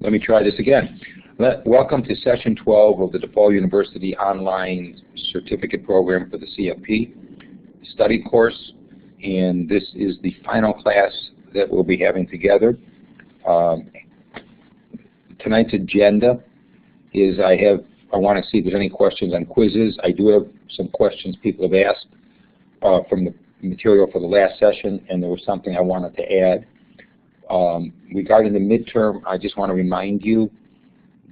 Let me try this again. Welcome to Session 12 of the DePaul University Online Certificate Program for the CFP study course, and this is the final class that we'll be having together. Tonight's agenda is I want to see if there's any questions on quizzes. I do have some questions people have asked from the material for the last session, and there was something I wanted to add. Regarding the midterm, I just want to remind you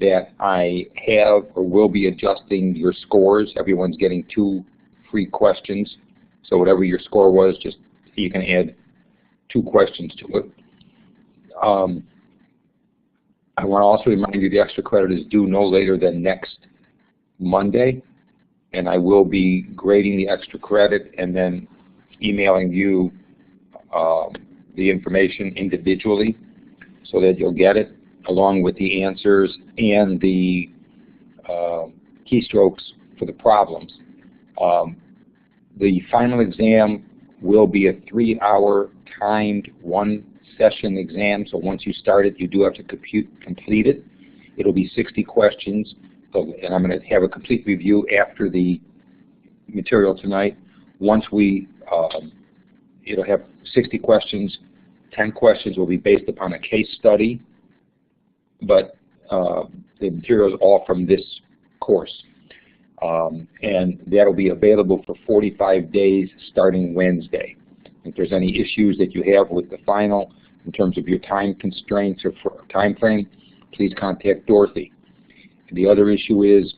that I have or will be adjusting your scores. Everyone's getting 2 free questions. So whatever your score was, just you can add 2 questions to it. I want to also remind you the extra credit is due no later than next Monday, and I will be grading the extra credit and then emailing you the information individually so that you'll get it along with the answers and the keystrokes for the problems. The final exam will be a 3-hour timed 1-session exam, so once you start it, you do have to complete it. It'll be 60 questions, and I'm going to have a complete review after the material tonight. Once we, it'll have 60 questions. 10 questions will be based upon a case study, but the material is all from this course. And that'll be available for 45 days starting Wednesday. If there's any issues that you have with the final in terms of your time constraints or time frame, please contact Dorothy. The other issue is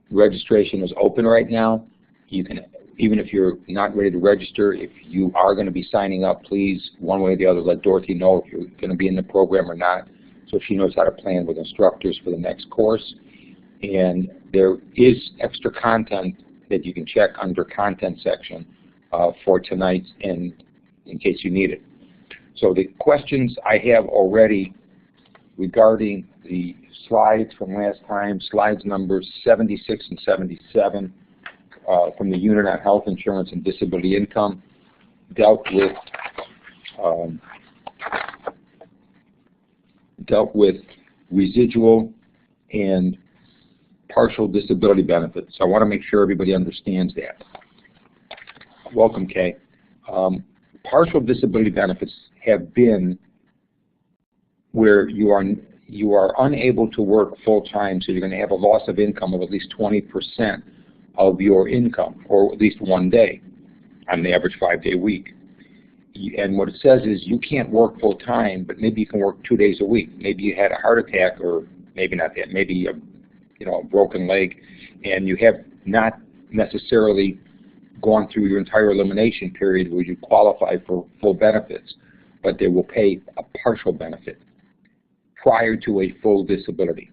registration is open right now. You can, even if you're not ready to register, if you are going to be signing up, please, one way or the other, let Dorothy know if you're going to be in the program or not, so she knows how to plan with instructors for the next course. And there is extra content that you can check under content section for tonight and in case you need it. So the questions I have already regarding the slides from last time, slides numbers 76 and 77 from the unit on health insurance and disability income, dealt with residual and partial disability benefits. So I want to make sure everybody understands that. Welcome, Kay. Partial disability benefits have been where you are unable to work full-time, so you're going to have a loss of income of at least 20% of your income, or at least 1 day on an average 5-day week. And what it says is you can't work full-time, but maybe you can work 2 days a week. Maybe you had a heart attack, or maybe not that, maybe a broken leg, and you have not necessarily gone through your entire elimination period where you qualify for full benefits, but they will pay a partial benefit prior to a full disability.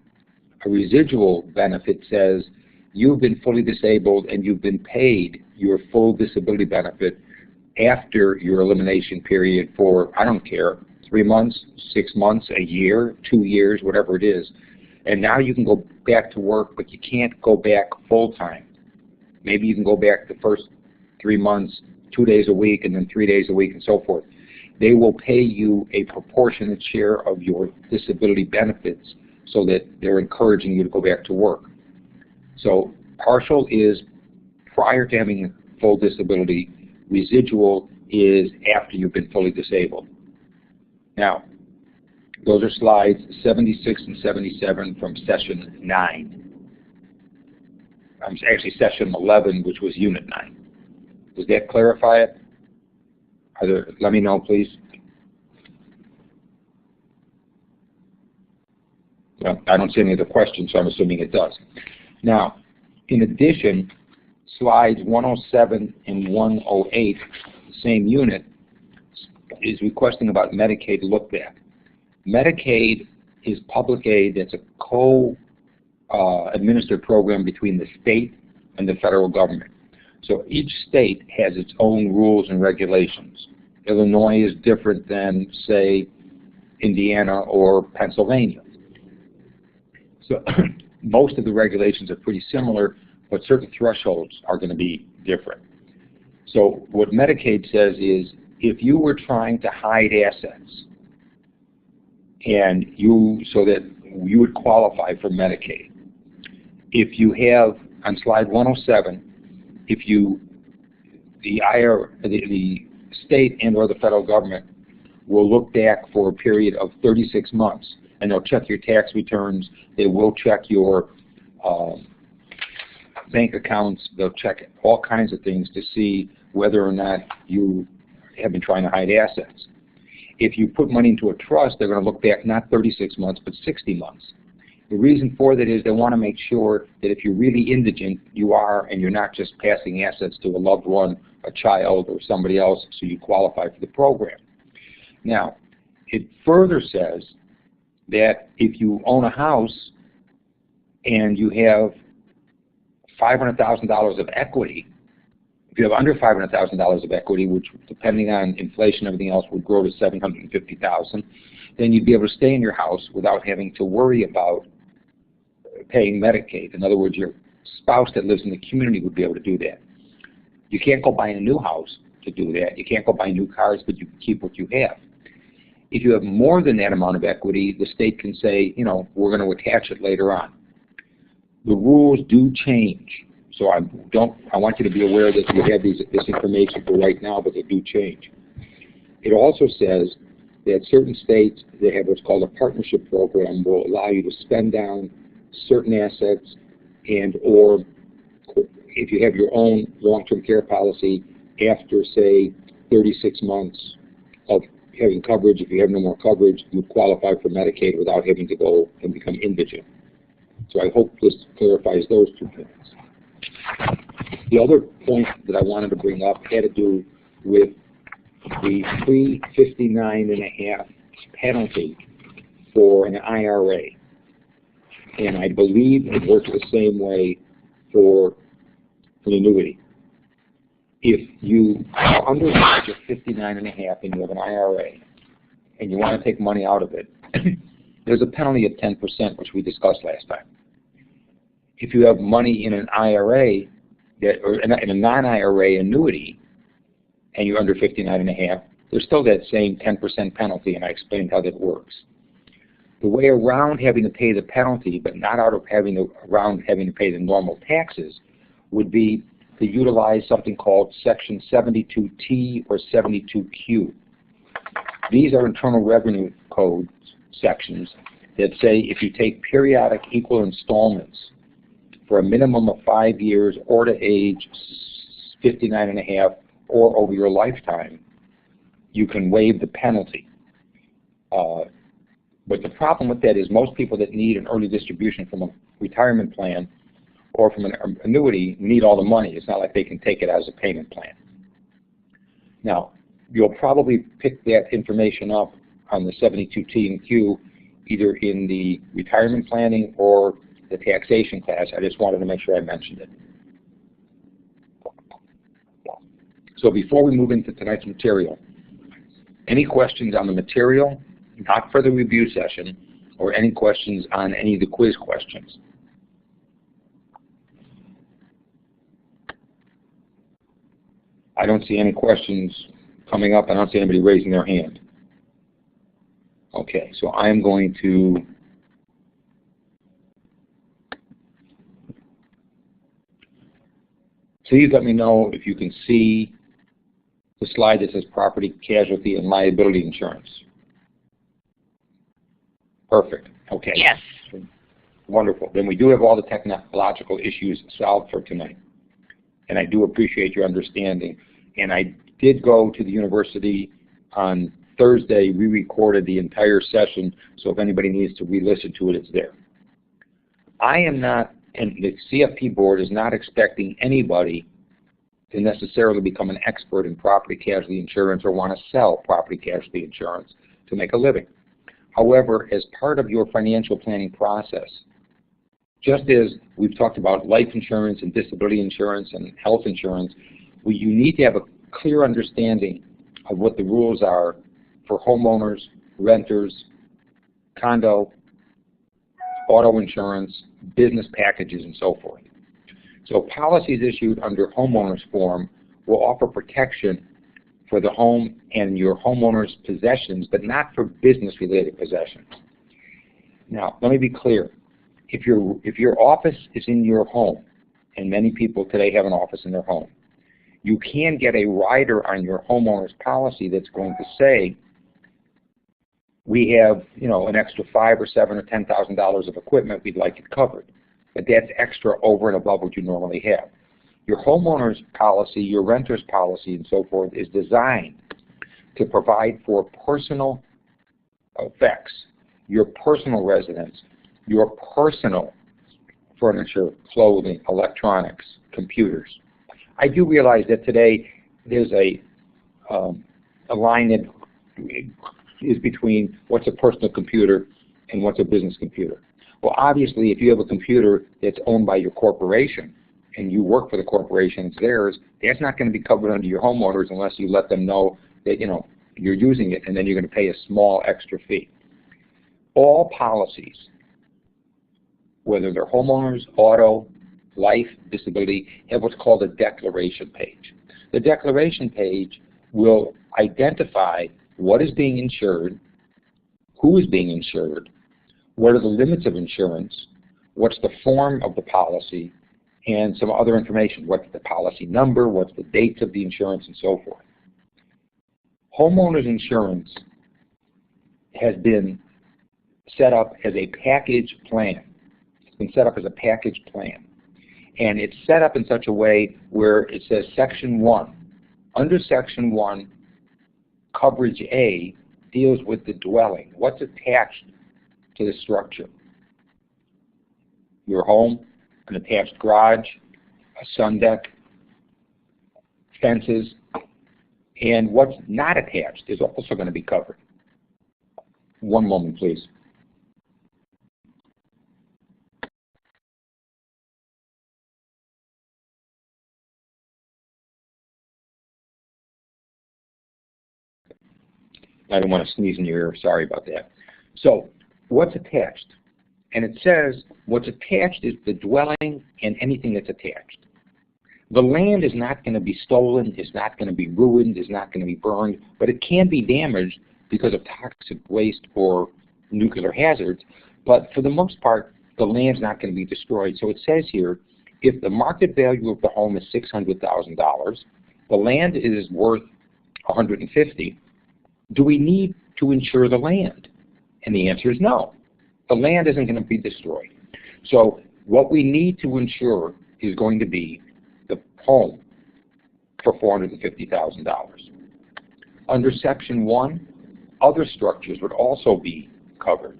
A residual benefit says you've been fully disabled and you've been paid your full disability benefit after your elimination period for, I don't care, 3 months, 6 months, a year, 2 years, whatever it is. And now you can go back to work, but you can't go back full-time. Maybe you can go back the first 3 months, 2 days a week, and then 3 days a week, and so forth. They will pay you a proportionate share of your disability benefits so that they're encouraging you to go back to work. So partial is prior to having a full disability. Residual is after you've been fully disabled. Now, those are slides 76 and 77 from session 9. Actually session 11, which was unit 9. Does that clarify it? Let me know, please. Well, I don't see any other questions, so I'm assuming it does. Now, in addition, slides 107 and 108, the same unit, is requesting about Medicaid look back. Medicaid is public aid that's a co-administered program between the state and the federal government. So each state has its own rules and regulations. Illinois is different than, say, Indiana or Pennsylvania. So most of the regulations are pretty similar, but certain thresholds are going to be different. So what Medicaid says is if you were trying to hide assets and so that you would qualify for Medicaid. If you have, on slide 107, the state and or the federal government will look back for a period of 36 months, and they'll check your tax returns, they will check your bank accounts, they'll check all kinds of things to see whether or not you have been trying to hide assets. If you put money into a trust, they're going to look back not 36 months, but 60 months. The reason for that is they want to make sure that if you're really indigent, you are, and you're not just passing assets to a loved one, a child, or somebody else, so you qualify for the program. Now, it further says that if you own a house and you have $500,000 of equity, if you have under $500,000 of equity, which depending on inflation and everything else would grow to $750,000, then you'd be able to stay in your house without having to worry about paying Medicaid. In other words, your spouse that lives in the community would be able to do that. You can't go buy a new house to do that. You can't go buy new cars, but you can keep what you have. If you have more than that amount of equity, the state can say, you know, we're going to attach it later on. The rules do change. So I want you to be aware that you have this information for right now, but they do change. It also says that certain states that have what's called a partnership program will allow you to spend down certain assets, and or if you have your own long-term care policy, after say 36 months of having coverage, if you have no more coverage, you would qualify for Medicaid without having to go and become indigent. So I hope this clarifies those two things. The other point that I wanted to bring up had to do with the $359.5 penalty for an IRA. And I believe it works the same way for an annuity. If you are under the age of 59.5 and you have an IRA and you want to take money out of it, there's a penalty of 10%, which we discussed last time. If you have money in an IRA, or in a non-IRA annuity, and you're under 59.5, there's still that same 10% penalty, and I explained how that works. The way around having to pay the penalty, but not around having to pay the normal taxes, would be to utilize something called Section 72T or 72Q. These are Internal Revenue Code sections that say if you take periodic equal installments for a minimum of 5 years or to age 59.5 or over your lifetime, you can waive the penalty. But the problem with that is most people that need an early distribution from a retirement plan or from an annuity need all the money. It's not like they can take it as a payment plan. Now, you'll probably pick that information up on the 72T and Q either in the retirement planning or the taxation class. I just wanted to make sure I mentioned it. So before we move into tonight's material, any questions on the material, not for the review session, or any questions on any of the quiz questions? I don't see any questions coming up. I don't see anybody raising their hand. Okay, so I'm going to please let me know if you can see the slide that says property, casualty, and liability insurance. Perfect. Okay. Yes. Wonderful. Then we do have all the technological issues solved for tonight. And I do appreciate your understanding. And I did go to the university on Thursday. We recorded the entire session, so if anybody needs to re-listen to it, it's there. I am not, and the CFP board is not expecting anybody to necessarily become an expert in property casualty insurance or want to sell property casualty insurance to make a living. However, as part of your financial planning process, just as we've talked about life insurance and disability insurance and health insurance, you need to have a clear understanding of what the rules are for homeowners, renters, condo, auto insurance, business packages, and so forth. So policies issued under homeowners form will offer protection for the home and your homeowner's possessions, but not for business-related possessions. Now, let me be clear. If your office is in your home, and many people today have an office in their home, you can get a rider on your homeowner's policy that's going to say, we have, an extra $5,000 or $7,000 or $10,000 of equipment, we'd like it covered. But that's extra over and above what you normally have. Your homeowner's policy, your renter's policy, and so forth is designed to provide for personal effects, your personal residence, your personal furniture, clothing, electronics, computers. I do realize that today there's a line that is between what's a personal computer and what's a business computer. Well, obviously, if you have a computer that's owned by your corporation and you work for the corporation, it's theirs, that's not going to be covered under your homeowners unless you let them know that, you're using it, and then you're going to pay a small extra fee. All policies, whether they're homeowners, auto, life, disability, have what's called a declaration page. The declaration page will identify what is being insured, who is being insured, what are the limits of insurance, what's the form of the policy, and some other information. What's the policy number, what's the dates of the insurance, and so forth. Homeowners insurance has been set up as a package plan. It's been set up as a package plan. And it's set up in such a way where it says Section 1. Under Section 1, Coverage A deals with the dwelling. What's attached to the structure? Your home, an attached garage, a sun deck, fences, and what's not attached is also going to be covered. One moment, please. I didn't want to sneeze in your ear. Sorry about that. So, what's attached? And it says what's attached is the dwelling and anything that's attached. The land is not going to be stolen, is not going to be ruined, is not going to be burned, but it can be damaged because of toxic waste or nuclear hazards. But for the most part, the land's not going to be destroyed. So it says here, if the market value of the home is $600,000, the land is worth $150,000. Do we need to insure the land? And the answer is no. The land isn't going to be destroyed. So what we need to insure is going to be the home for $450,000. Under Section 1, other structures would also be covered,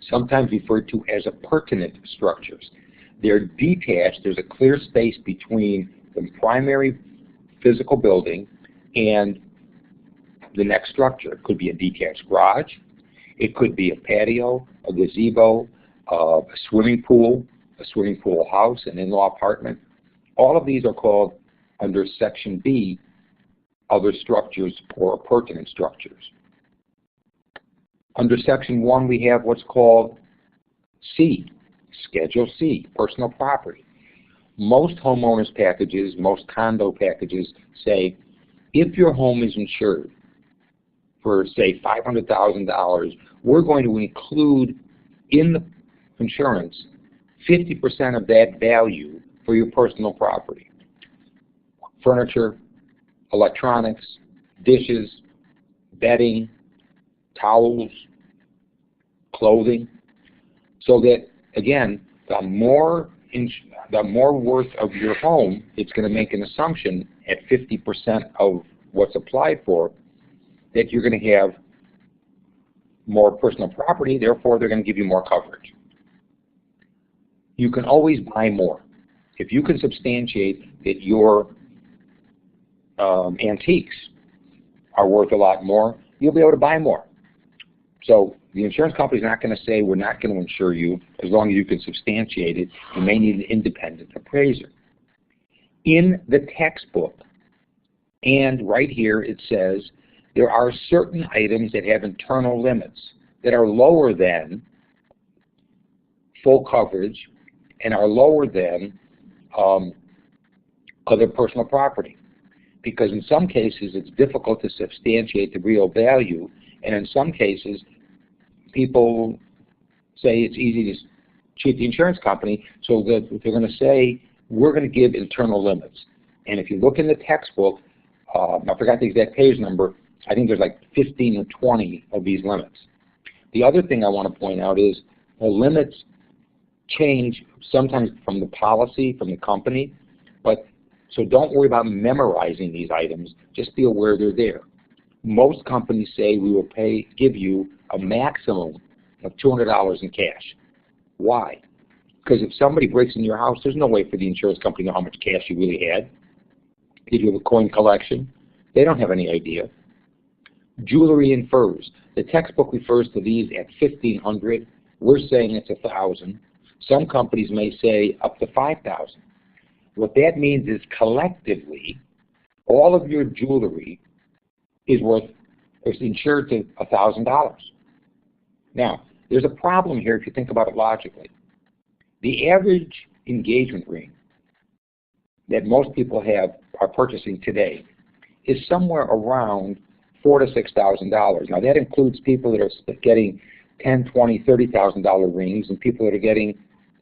sometimes referred to as appurtenant structures. They're detached. There's a clear space between the primary physical building and the next structure. It could be a detached garage. It could be a patio, a gazebo, a swimming pool house, an in-law apartment. All of these are called, under Section B, other structures or appurtenant structures. Under Section 1, we have what's called C, Schedule C, personal property. Most homeowners packages, most condo packages say, if your home is insured for, say, $500,000, we're going to include in the insurance 50% of that value for your personal property. Furniture, electronics, dishes, bedding, towels, clothing, so that, again, the more worth of your home, it's going to make an assumption at 50% of what's applied for that you're going to have more personal property, therefore they're going to give you more coverage. You can always buy more. If you can substantiate that your antiques are worth a lot more, you'll be able to buy more. So the insurance company's not going to say we're not going to insure you as long as you can substantiate it. You may need an independent appraiser. In the textbook, and right here it says, there are certain items that have internal limits that are lower than full coverage and are lower than other personal property. because in some cases it's difficult to substantiate the real value, and in some cases people say it's easy to cheat the insurance company, so that they're going to say, we're going to give internal limits. And if you look in the textbook, I forgot the exact page number, I think there's like 15 or 20 of these limits. The other thing I want to point out is the limits change sometimes from the policy, from the company, but so don't worry about memorizing these items, just be aware they're there. Most companies say we will give you a maximum of $200 in cash. Why? Because if somebody breaks into your house, there's no way for the insurance company to know how much cash you really had. Did you have a coin collection? They don't have any idea. Jewelry and furs. The textbook refers to these at $1,500. We're saying it's $1,000. Some companies may say up to $5,000. What that means is collectively, all of your jewelry is insured to $1,000. Now, there's a problem here if you think about it logically. The average engagement ring that most people are purchasing today is somewhere around $4,000 to $6,000. Now that includes people that are getting $10,000, $20,000, $30,000 rings and people that are getting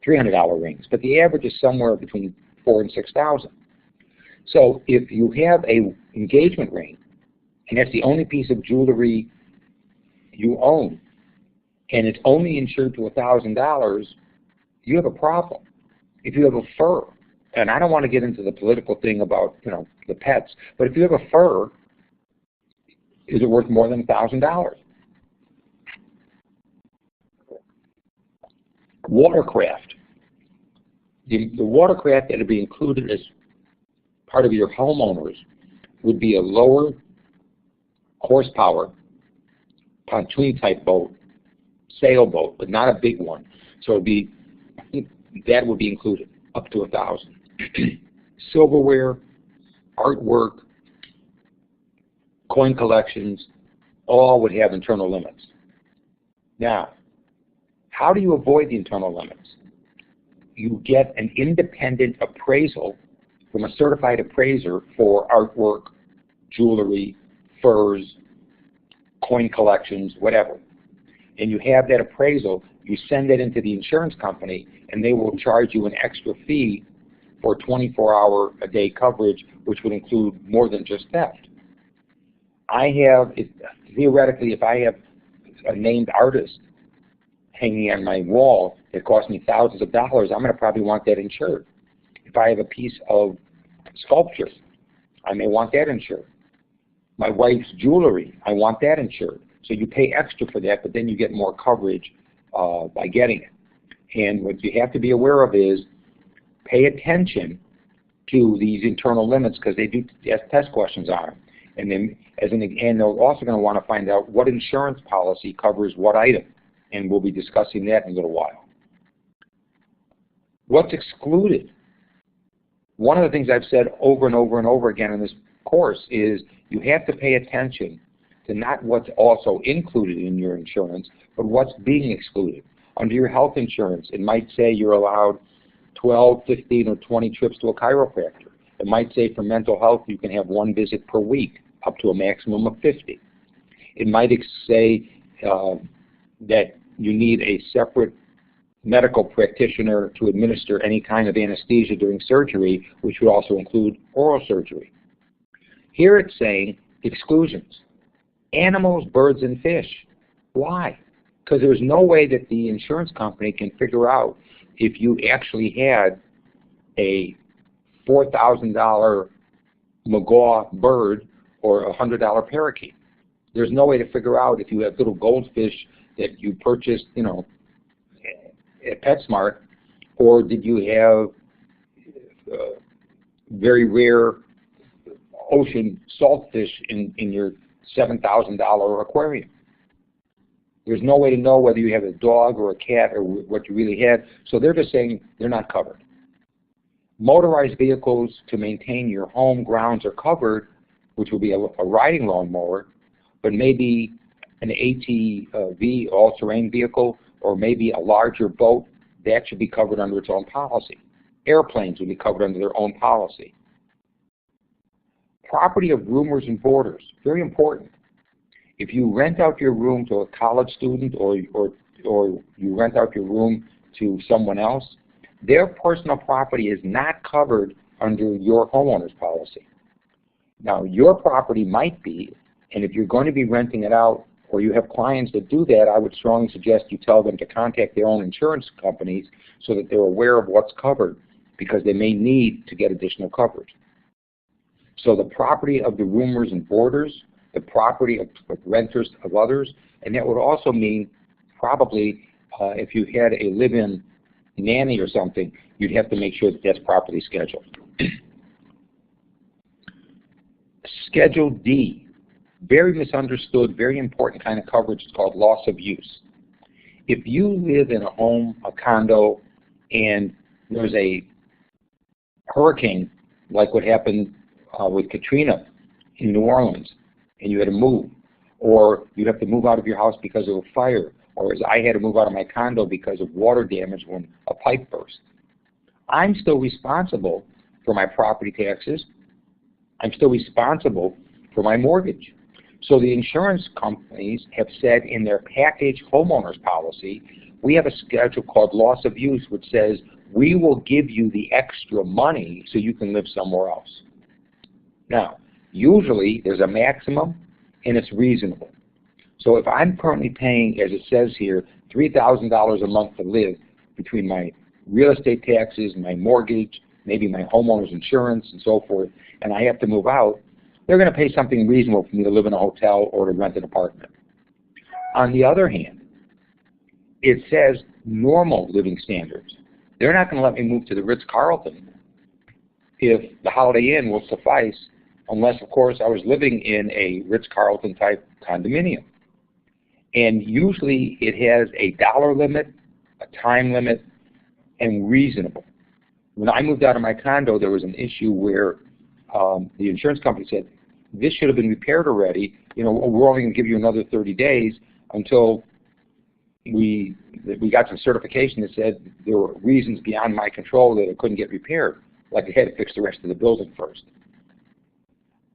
$300 rings. But the average is somewhere between $4,000 and $6,000. So if you have a engagement ring and that's the only piece of jewelry you own, and it's only insured to $1,000, you have a problem. If you have a fur, and I don't want to get into the political thing about the pets, but if you have a fur, is it worth more than $1,000? Watercraft. The watercraft that would be included as part of your homeowners would be a lower horsepower pontoon type boat, sailboat, but not a big one. So that would be included, up to $1,000. Silverware, artwork, coin collections, all would have internal limits. Now, how do you avoid the internal limits? You get an independent appraisal from a certified appraiser for artwork, jewelry, furs, coin collections, whatever. And you have that appraisal, you send it into the insurance company, and they will charge you an extra fee for 24-hour-a-day coverage, which would include more than just theft. Theoretically, if I have a named artist hanging on my wall that costs me thousands of dollars, I'm going to probably want that insured. If I have a piece of sculpture, I may want that insured. My wife's jewelry, I want that insured. So you pay extra for that, but then you get more coverage by getting it. And what you have to be aware of is pay attention to these internal limits because they do ask test questions on them. And then, and they're also going to want to find out what insurance policy covers what item. And we'll be discussing that in a little while. What's excluded? One of the things I've said over and over and over again in this course is you have to pay attention to not what's also included in your insurance, but what's being excluded. Under your health insurance, it might say you're allowed 12, 15, or 20 trips to a chiropractor. It might say for mental health you can have one visit per week, up to a maximum of 50. It might say that you need a separate medical practitioner to administer any kind of anesthesia during surgery, which would also include oral surgery. Here it's saying exclusions. Animals, birds, and fish. Why? Because there's no way that the insurance company can figure out if you actually had a $4,000 Magaw bird or a $100 parakeet. There's no way to figure out if you have little goldfish that you purchased, at PetSmart, or did you have very rare ocean saltfish in your $7,000 aquarium. There's no way to know whether you have a dog or a cat or what you really had, so they're just saying they're not covered. Motorized vehicles to maintain your home grounds are covered, which will be a riding lawnmower, but maybe an ATV, all-terrain vehicle, or maybe a larger boat, that should be covered under its own policy. Airplanes would be covered under their own policy. property of roomers and boarders, very important. If you rent out your room to a college student or you rent out your room to someone else, their personal property is not covered under your homeowner's policy. Now, your property might be, and if you're going to be renting it out or you have clients that do that, I would strongly suggest you tell them to contact their own insurance companies so that they're aware of what's covered, because they may need to get additional coverage. So the property of the roomers and boarders, the property of renters of others, and that would also mean probably if you had a live-in nanny or something, you'd have to make sure that that's properly scheduled. Schedule D, very misunderstood, very important kind of coverage. It's called loss of use. If you live in a home, a condo, and there's a hurricane like what happened with Katrina in New Orleans, and you had to move, or you have to move out of your house because of a fire, or as I had to move out of my condo because of water damage when a pipe burst, I'm still responsible for my property taxes. I'm still responsible for my mortgage. So the insurance companies have said in their package homeowners policy, we have a schedule called loss of use, which says we will give you the extra money so you can live somewhere else. Now, usually there's a maximum and it's reasonable. So if I'm currently paying, as it says here, $3,000 a month to live between my real estate taxes, my mortgage, maybe my homeowner's insurance and so forth, and I have to move out, they're going to pay something reasonable for me to live in a hotel or to rent an apartment. On the other hand, it says normal living standards. They're not going to let me move to the Ritz-Carlton if the Holiday Inn will suffice, unless, of course, I was living in a Ritz-Carlton type condominium. And usually it has a dollar limit, a time limit, and reasonable. When I moved out of my condo, there was an issue where the insurance company said, this should have been repaired already. You know, we're only going to give you another 30 days until we got some certification that said there were reasons beyond my control that it couldn't get repaired, like they had to fix the rest of the building first.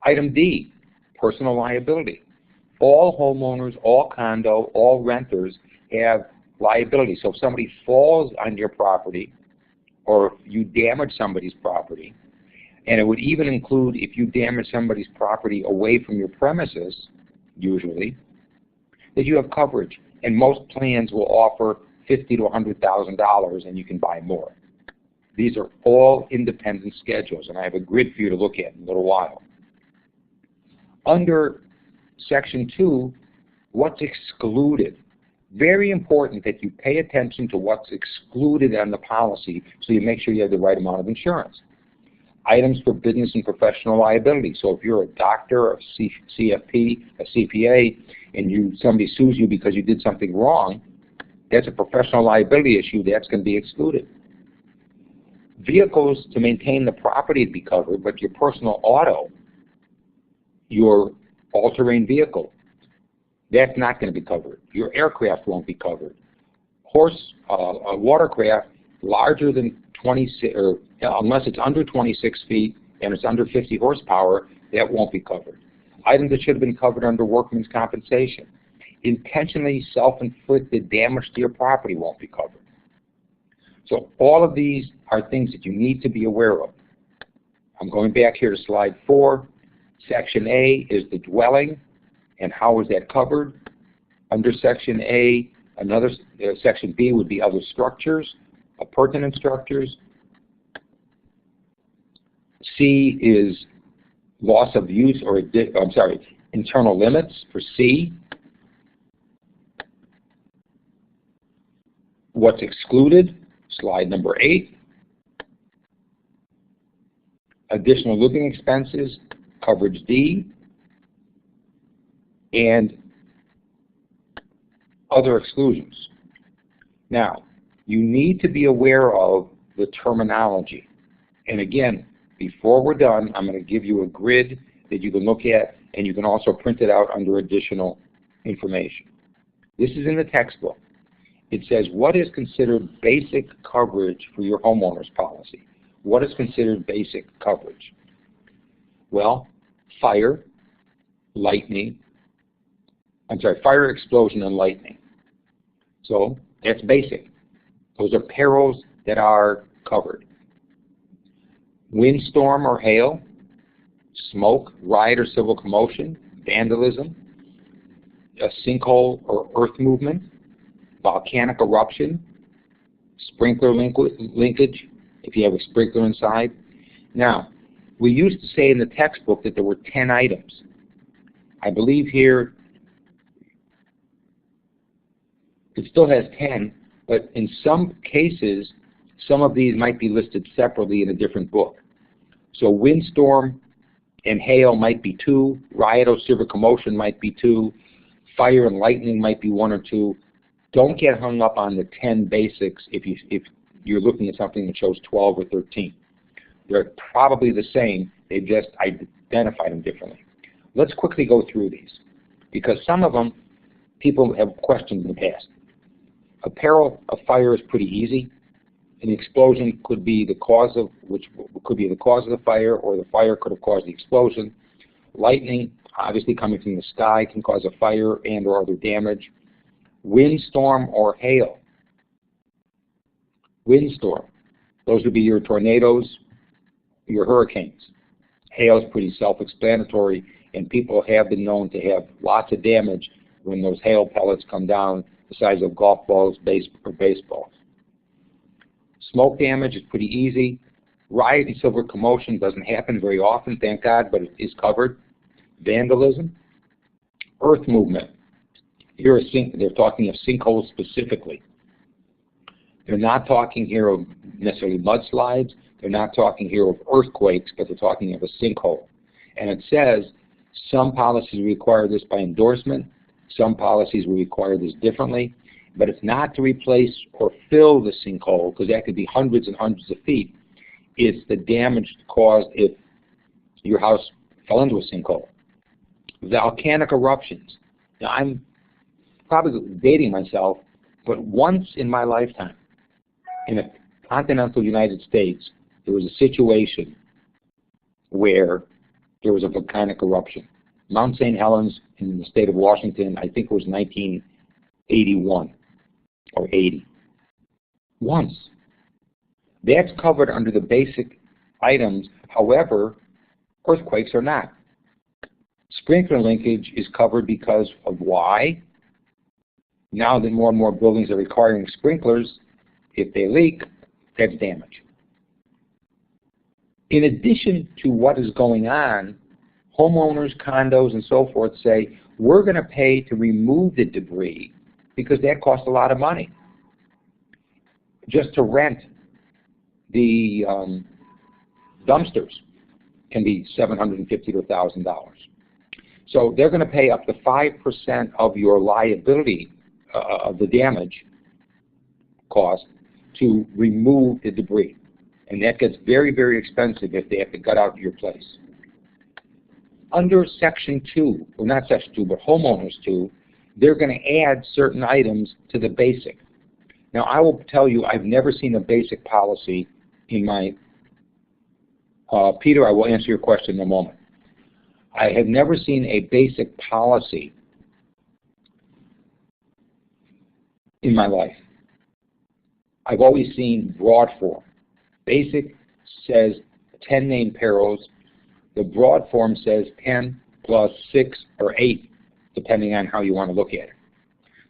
Item D, personal liability. All homeowners, all condo, all renters have liability. So if somebody falls on your property or if you damage somebody's property, and it would even include if you damage somebody's property away from your premises, usually, that you have coverage. And most plans will offer $50,000 to $100,000 and you can buy more. These are all independent schedules, and I have a grid for you to look at in a little while. Under Section 2, what's excluded? Very important that you pay attention to what's excluded on the policy so you make sure you have the right amount of insurance. Items for business and professional liability. So if you're a doctor, a CFP, a CPA, and somebody sues you because you did something wrong, that's a professional liability issue. That's going to be excluded. Vehicles to maintain the property to be covered, but your personal auto, your all-terrain vehicle, that's not going to be covered. Your aircraft won't be covered. A watercraft larger than 26, or unless it's under 26 feet and it's under 50 horsepower, that won't be covered. Items that should have been covered under workman's compensation. Intentionally self-inflicted damage to your property won't be covered. So all of these are things that you need to be aware of. I'm going back here to slide 4. Section A is the dwelling, and how is that covered? Under Section A, Section B would be other structures, appurtenant structures. C is loss of use, or internal limits for C. What's excluded? Slide number 8. Additional living expenses, coverage D, and other exclusions. Now, you need to be aware of the terminology. And again, before we're done, I'm going to give you a grid that you can look at, and you can also print it out under additional information. This is in the textbook. It says what is considered basic coverage for your homeowner's policy. What is considered basic coverage? Well, fire, lightning, fire, explosion, and lightning. So that's basic. Those are perils that are covered. Windstorm or hail, smoke, riot or civil commotion, vandalism, a sinkhole or earth movement, volcanic eruption, sprinkler linkage, if you have a sprinkler inside. Now, we used to say in the textbook that there were 10 items. I believe here it still has 10, but in some cases, some of these might be listed separately in a different book. So windstorm and hail might be 2, riot or civil commotion might be 2, fire and lightning might be 1 or 2. Don't get hung up on the 10 basics if you're looking at something that shows 12 or 13. They're probably the same, they've just identified them differently. Let's quickly go through these, because some of them people have questioned in the past. A peril of fire is pretty easy. An explosion could be the cause of the fire, or the fire could have caused the explosion. Lightning, obviously coming from the sky, can cause a fire and or other damage. Windstorm or hail. Windstorm, those would be your tornadoes, your hurricanes. Hail is pretty self-explanatory, and people have been known to have lots of damage when those hail pellets come down the size of golf balls, or baseballs. Smoke damage is pretty easy. Riot and civil commotion doesn't happen very often, thank God, but it is covered. Vandalism. Earth movement. Here they're talking of sinkholes specifically. They're not talking here of necessarily mudslides. They're not talking here of earthquakes, but they're talking of a sinkhole. And it says some policies require this by endorsement. Some policies will require this differently. But it's not to replace or fill the sinkhole, because that could be hundreds and hundreds of feet. It's the damage caused if your house fell into a sinkhole. Volcanic eruptions. Now, I'm probably dating myself, but once in my lifetime, in the continental United States, there was a situation where there was a volcanic eruption. Mount St. Helens in the state of Washington, I think it was 1981 or 80. Once. That's covered under the basic items. However, earthquakes are not. Sprinkler linkage is covered because of why? Now that more and more buildings are requiring sprinklers, if they leak, that's damage. In addition to what is going on, homeowners, condos, and so forth say, we're going to pay to remove the debris because that costs a lot of money. Just to rent the dumpsters can be $750 to $1,000. So they're going to pay up to 5% of your liability of the damage cost to remove the debris. And that gets very, very expensive if they have to gut out your place. Under Section 2, or not Section 2, but Homeowners 2, they're going to add certain items to the basic. Now, I will tell you, I've never seen a basic policy in my... Peter, I will answer your question in a moment. I have never seen a basic policy in my life. I've always seen broad form. Basic says 10 named perils. The broad form says 10 plus 6 or 8, depending on how you want to look at it.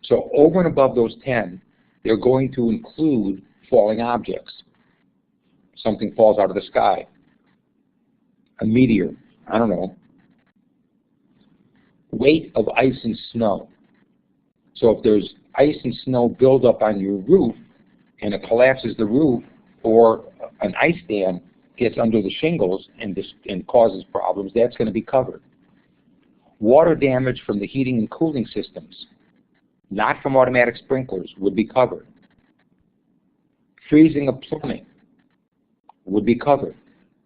So over and above those 10, they're going to include falling objects. Something falls out of the sky. A meteor, I don't know. Weight of ice and snow. So if there's ice and snow buildup on your roof and it collapses the roof, or an ice dam gets under the shingles and causes problems, that's going to be covered. Water damage from the heating and cooling systems, not from automatic sprinklers, would be covered. Freezing of plumbing would be covered.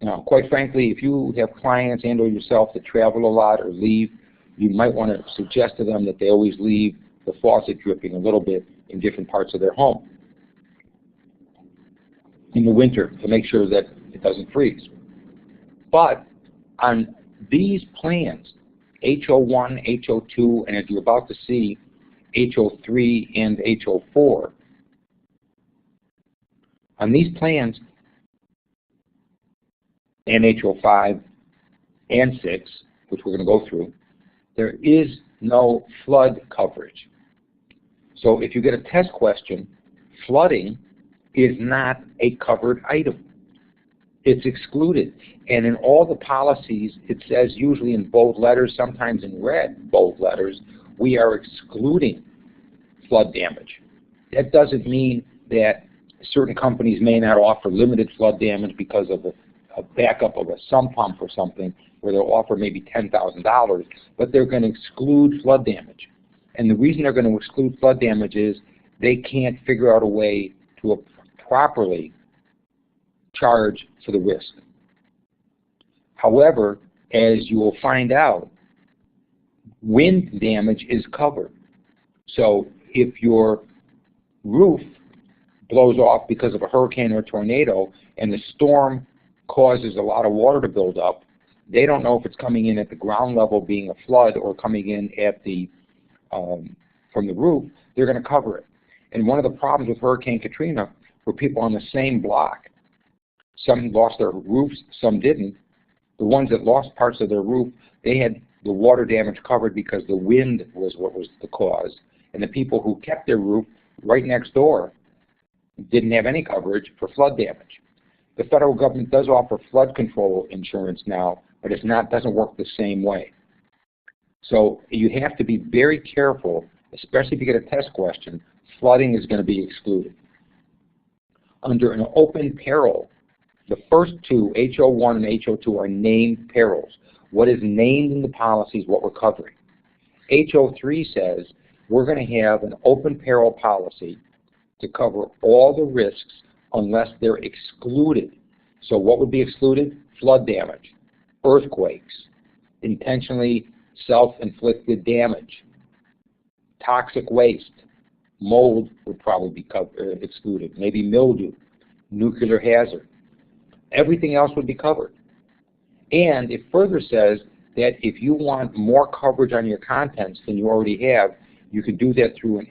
Now, quite frankly, if you have clients and or yourself that travel a lot or leave, you might want to suggest to them that they always leave the faucet dripping a little bit in different parts of their home in the winter to make sure that it doesn't freeze. But on these plans, HO1, HO2, and as you're about to see, HO3 and HO4, on these plans, and HO5 and 6, which we're going to go through, there is no flood coverage. So if you get a test question, flooding is not a covered item. It's excluded. And in all the policies, it says usually in bold letters, sometimes in red bold letters, we are excluding flood damage. That doesn't mean that certain companies may not offer limited flood damage because of a backup of a sump pump or something, where they'll offer maybe $10,000, but they're going to exclude flood damage. And the reason they're going to exclude flood damage is they can't figure out a way to properly charge for the risk. However, as you will find out, wind damage is covered. So if your roof blows off because of a hurricane or a tornado and the storm causes a lot of water to build up, they don't know if it's coming in at the ground level being a flood or coming in at the from the roof. They're going to cover it. And one of the problems with Hurricane Katrina were people on the same block. Some lost their roofs, some didn't. The ones that lost parts of their roof, they had the water damage covered because the wind was what was the cause. And the people who kept their roof right next door didn't have any coverage for flood damage. The federal government does offer flood control insurance now, but it doesn't work the same way. So you have to be very careful, especially if you get a test question. Flooding is going to be excluded. Under an open peril, the first two, HO1 and HO2, are named perils. What is named in the policy is what we're covering. HO3 says we're going to have an open peril policy to cover all the risks unless they're excluded. So what would be excluded? Flood damage, earthquakes, intentionally self-inflicted damage, toxic waste, mold would probably be excluded, maybe mildew, nuclear hazard. Everything else would be covered. And it further says that if you want more coverage on your contents than you already have, you can do that through an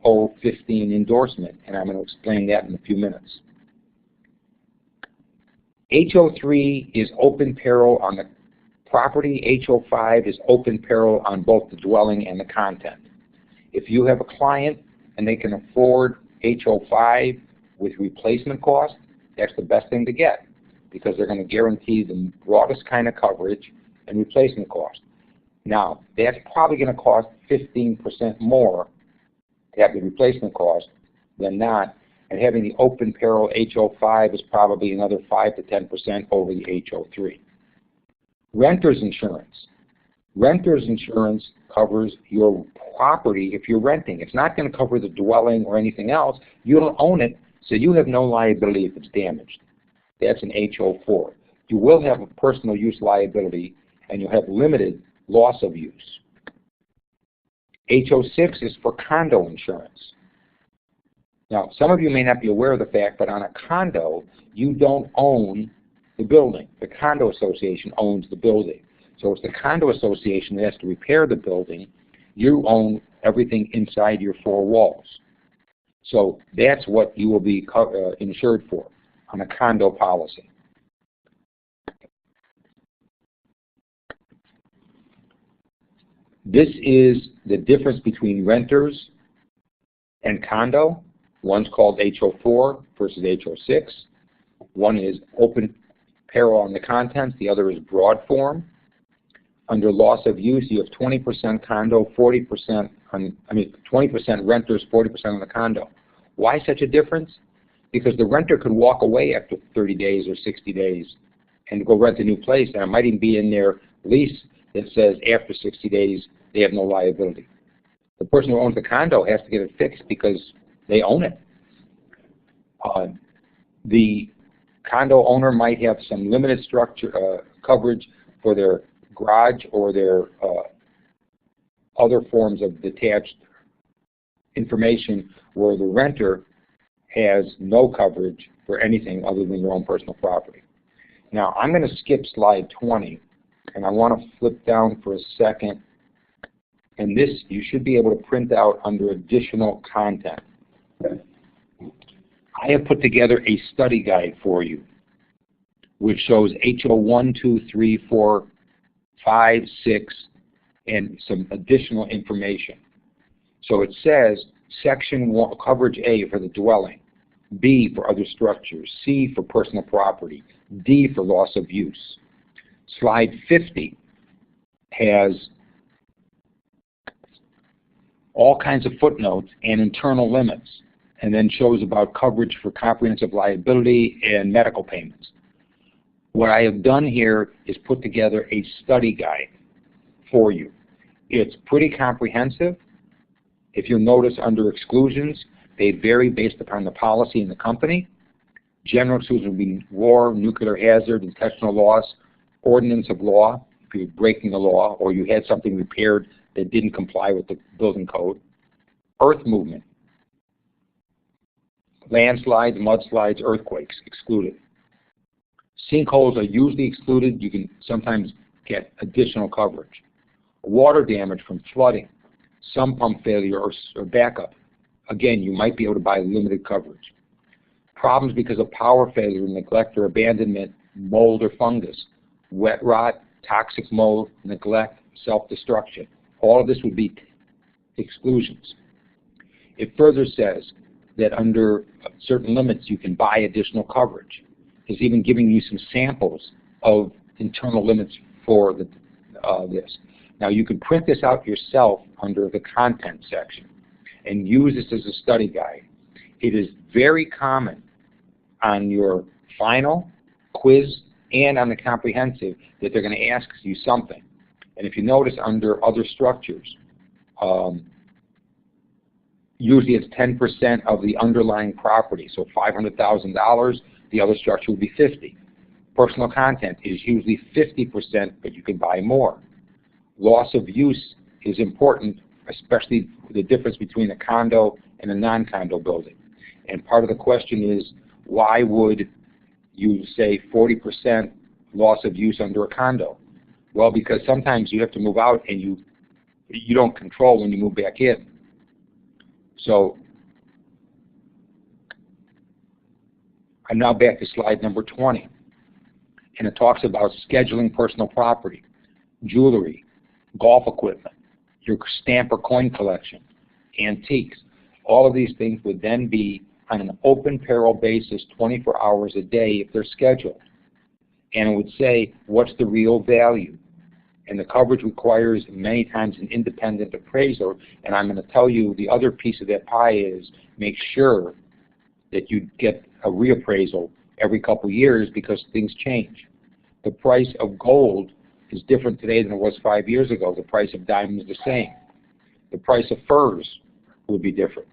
HO15 endorsement, and I'm going to explain that in a few minutes. HO3 is open peril on the property. HO5 is open peril on both the dwelling and the content. If you have a client and they can afford HO5 with replacement cost, that's the best thing to get, because they're going to guarantee the broadest kind of coverage and replacement cost. Now, that's probably going to cost 15% more to have the replacement cost than not, and having the open peril HO5 is probably another 5 to 10% over the HO3. Renter's insurance. Renter's insurance covers your property if you're renting. It's not going to cover the dwelling or anything else. You don't own it, so you have no liability if it's damaged. That's an HO4. You will have a personal use liability, and you'll have limited loss of use. HO6 is for condo insurance. Now, some of you may not be aware of the fact, but on a condo, you don't own the building. The condo association owns the building. So it's the condo association that has to repair the building. You own everything inside your four walls. So that's what you will be insured for on a condo policy. This is the difference between renters and condo. One's called HO4 versus HO6. One is open peril on the contents, the other is broad form. Under loss of use, you have 20% condo, 40% 20% renters, 40% on the condo. Why such a difference? Because the renter could walk away after 30 days or 60 days and go rent a new place, and it might even be in their lease that says after 60 days they have no liability. The person who owns the condo has to get it fixed because they own it. The condo owner might have some limited structure coverage for their garage or their other forms of detached information, where the renter has no coverage for anything other than their own personal property. Now, I'm going to skip slide 20 And I want to flip down for a second. And this you should be able to print out under additional content. I have put together a study guide for you, which shows HO 1, 2, 3, 4, 5, 6, and some additional information. So it says Section 1, Coverage A for the dwelling, B for other structures, C for personal property, D for loss of use. Slide 50 has all kinds of footnotes and internal limits, and then shows about coverage for comprehensive liability and medical payments. What I have done here is put together a study guide for you. It's pretty comprehensive. If you'll notice under exclusions, they vary based upon the policy in the company. General exclusions would be war, nuclear hazard, intentional loss, ordinance of law, if you're breaking the law or you had something repaired that didn't comply with the building code. Earth movement, landslides, mudslides, earthquakes, excluded. Sinkholes are usually excluded. You can sometimes get additional coverage. Water damage from flooding, sump pump failure or backup. Again, you might be able to buy limited coverage. Problems because of power failure, neglect or abandonment, mold or fungus, wet rot, toxic mold, neglect, self-destruction. All of this would be exclusions. It further says that under certain limits you can buy additional coverage. It's even giving you some samples of internal limits for this. Now you can print this out yourself under the content section and use this as a study guide. It is very common on your final, quiz, and on the comprehensive that they're going to ask you something. And if you notice under other structures, usually it's 10% of the underlying property. So $500,000, the other structure would be 50. Personal content is usually 50%, but you can buy more. Loss of use is important, especially the difference between a condo and a non-condo building. And part of the question is, why would you say 40% loss of use under a condo? Well, because sometimes you have to move out and you don't control when you move back in. So I'm now back to slide number 20. And it talks about scheduling personal property, jewelry, golf equipment, your stamp or coin collection, antiques. All of these things would then be on an open peril basis 24 hours a day if they're scheduled. And it would say, what's the real value? And the coverage requires many times an independent appraiser. And I'm going to tell you the other piece of that pie is make sure that you get a reappraisal every couple years because things change. The price of gold is different today than it was 5 years ago. The price of diamonds is the same. The price of furs will be different.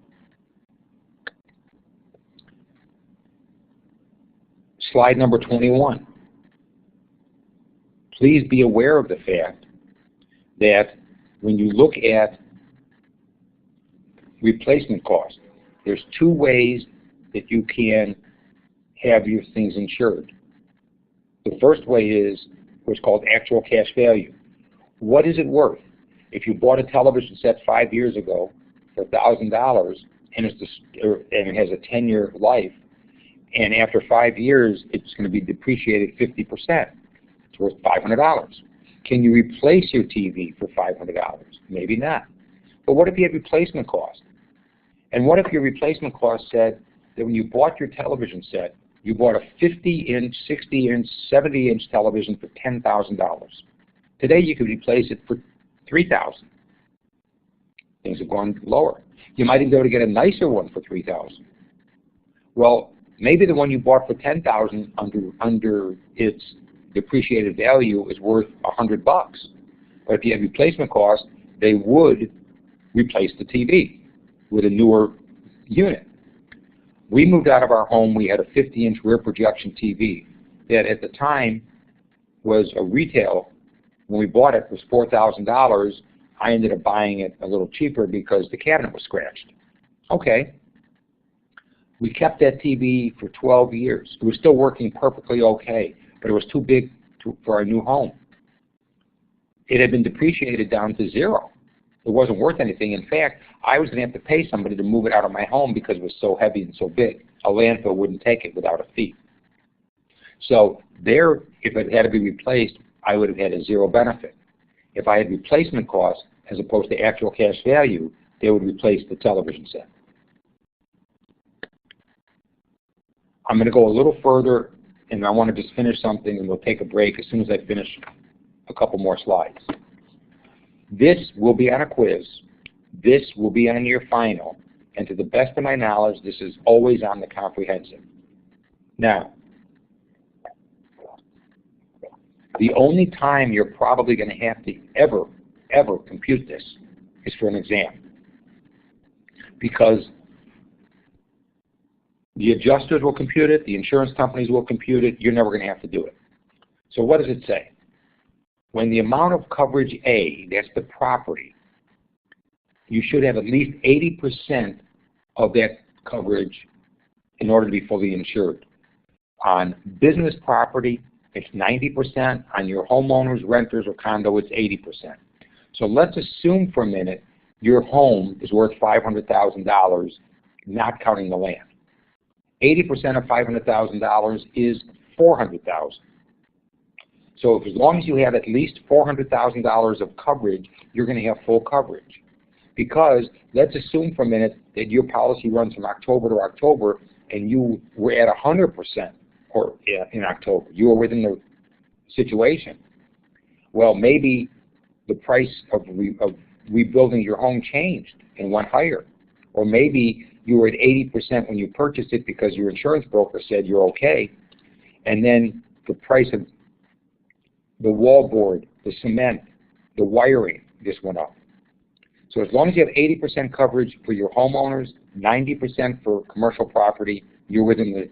Slide number 21. Please be aware of the fact that when you look at replacement cost, there's two ways that you can have your things insured. The first way is what's called actual cash value. What is it worth? If you bought a television set 5 years ago for $1,000 and it has a 10-year life, and after 5 years it's going to be depreciated 50%, it's worth $500. Can you replace your TV for $500? Maybe not. But what if you had replacement cost? And what if your replacement cost said that when you bought your television set, you bought a 50-inch, 60-inch, 70-inch television for $10,000. Today you could replace it for $3,000. Things have gone lower. You might even be able to get a nicer one for $3,000. Well, maybe the one you bought for $10,000 under its depreciated value is worth $100. But if you had replacement cost, they would replace the TV with a newer unit. We moved out of our home. We had a 50-inch rear projection TV that at the time was a retail. When we bought it, it was $4,000. I ended up buying it a little cheaper because the cabinet was scratched. Okay. We kept that TV for 12 years. It was still working perfectly okay, but it was too big for our new home. it had been depreciated down to zero. It wasn't worth anything. In fact, I was going to have to pay somebody to move it out of my home because it was so heavy and so big. A landfill wouldn't take it without a fee. So there, if it had to be replaced, I would have had a zero benefit. If I had replacement costs as opposed to actual cash value, they would replace the television set. I'm going to go a little further, and I want to just finish something, and we'll take a break as soon as I finish a couple more slides. This will be on a quiz. This will be on your final. And to the best of my knowledge, this is always on the comprehensive. Now, the only time you're probably going to have to ever compute this is for an exam. Because the adjusters will compute it, the insurance companies will compute it, you're never going to have to do it. So what does it say? When the amount of coverage A, that's the property, you should have at least 80% of that coverage in order to be fully insured. On business property, it's 90%. On your homeowners, renters, or condo, it's 80%. So let's assume for a minute your home is worth $500,000, not counting the land. 80% of $500,000 is $400,000. So as long as you have at least $400,000 of coverage, you're going to have full coverage. Because let's assume for a minute that your policy runs from October to October and you were at 100% or in October. You were within the situation. Well, maybe the price of rebuilding your home changed and went higher. Or maybe you were at 80% when you purchased it because your insurance broker said you're okay. And then the price of the wallboard, the cement, the wiring just went up. So as long as you have 80% coverage for your homeowners, 90% for commercial property, you're within the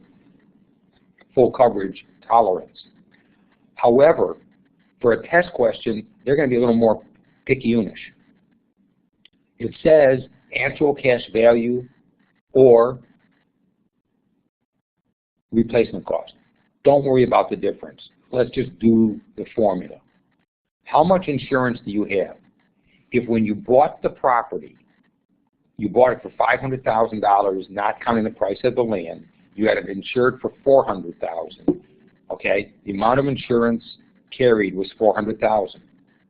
full coverage tolerance. However, for a test question, they're going to be a little more picky-unish. It says actual cash value or replacement cost. Don't worry about the difference. Let's just do the formula. How much insurance do you have? If when you bought the property, you bought it for $500,000, not counting the price of the land, you had it insured for $400,000. Okay, the amount of insurance carried was $400,000.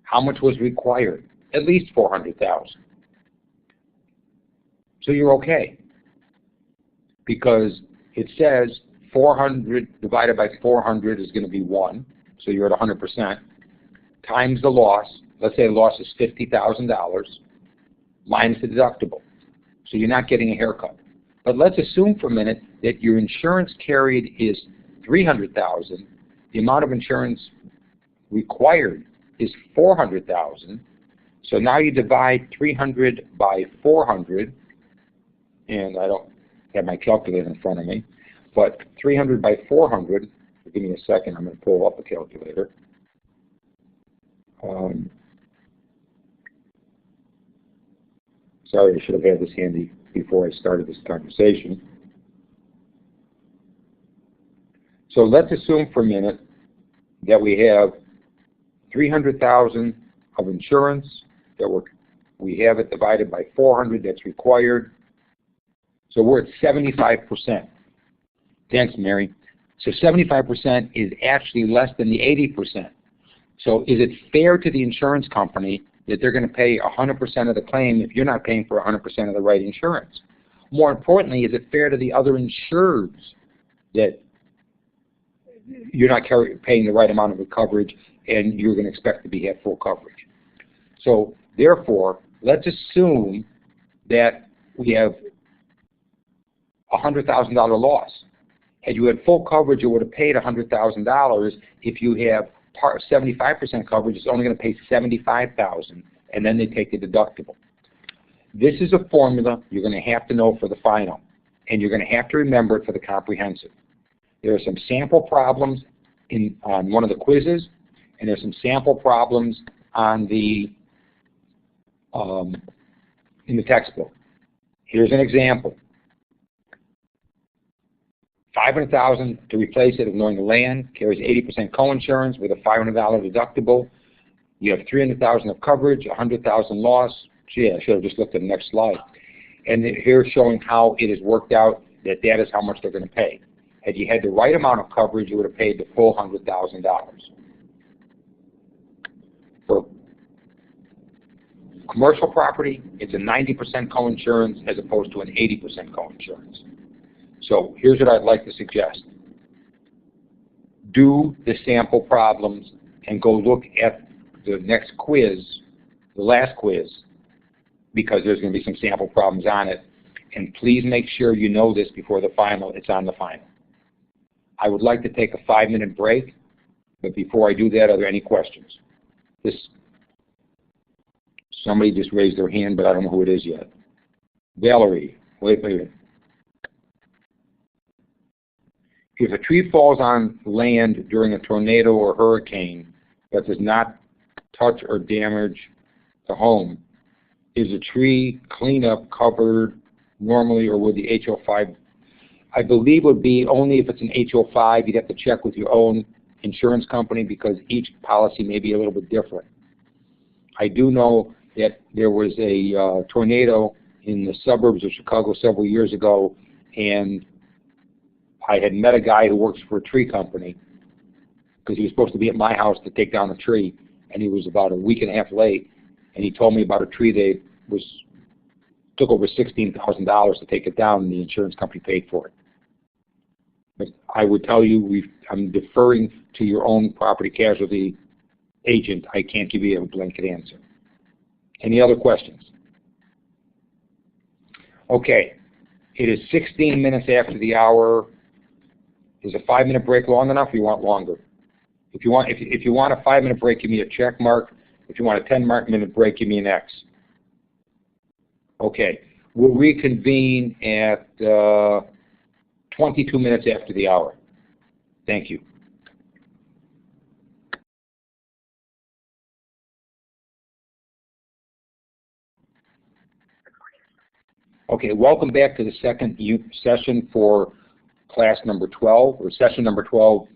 How much was required? At least $400,000. So you're okay, because it says 400 divided by 400 is going to be 1, so you're at 100%, times the loss. Let's say the loss is $50,000 minus the deductible. So you're not getting a haircut. But let's assume for a minute that your insurance carried is $300,000. The amount of insurance required is $400,000. So now you divide 300 by 400, and I don't have my calculator in front of me, but 300 by 400, give me a second, I'm going to pull up a calculator. Sorry, I should have had this handy before I started this conversation. So let's assume for a minute that we have $300,000 of insurance, that we have it divided by 400 that's required. So we're at 75%. Thanks, Mary. So 75% is actually less than the 80%. So is it fair to the insurance company that they're going to pay 100% of the claim if you're not paying for 100% of the right insurance? More importantly, is it fair to the other insureds that you're not paying the right amount of the coverage and you're going to expect to have full coverage? So therefore, let's assume that we have a $100,000 loss. Had you had full coverage, you would have paid $100,000. If you have 75% coverage, it's only going to pay $75,000, and then they take the deductible. This is a formula you're going to have to know for the final, and you're going to have to remember it for the comprehensive. There are some sample problems on one of the quizzes, and there's some sample problems on the in the textbook. Here's an example. $500,000 to replace it, ignoring the land, carries 80% coinsurance with a $500 deductible. You have 300,000 of coverage, 100,000 loss. Gee, I should have just looked at the next slide. And here's showing how it has worked out that that is how much they're going to pay. Had you had the right amount of coverage, you would have paid the full $100,000. For commercial property, it's a 90% coinsurance as opposed to an 80% coinsurance. So here's what I'd like to suggest. Do the sample problems and go look at the next quiz, the last quiz, because there's going to be some sample problems on it. And please make sure you know this before the final. It's on the final. I would like to take a 5-minute break, but before I do that, are there any questions? Somebody just raised their hand, but I don't know who it is yet. Valerie, wait a minute. If a tree falls on land during a tornado or hurricane that does not touch or damage the home, is a tree cleanup covered normally, or would the HO5? I believe would be only if it's an HO5. You'd have to check with your own insurance company because each policy may be a little bit different. I do know that there was a tornado in the suburbs of Chicago several years ago, and I had met a guy who works for a tree company because he was supposed to be at my house to take down a tree, and he was about a week and a half late, and he told me about a tree that took over $16,000 to take it down, and the insurance company paid for it. But I would tell you, I'm deferring to your own property casualty agent. I can't give you a blanket answer. Any other questions? Okay, it is 16 minutes after the hour. Is a 5-minute break long enough, or you want longer? If you want a 5-minute break, give me a check mark. If you want a 10-minute break, give me an X. Okay, we'll reconvene at 22 minutes after the hour. Thank you. Okay, welcome back to the second session for class number 12, or session number 12.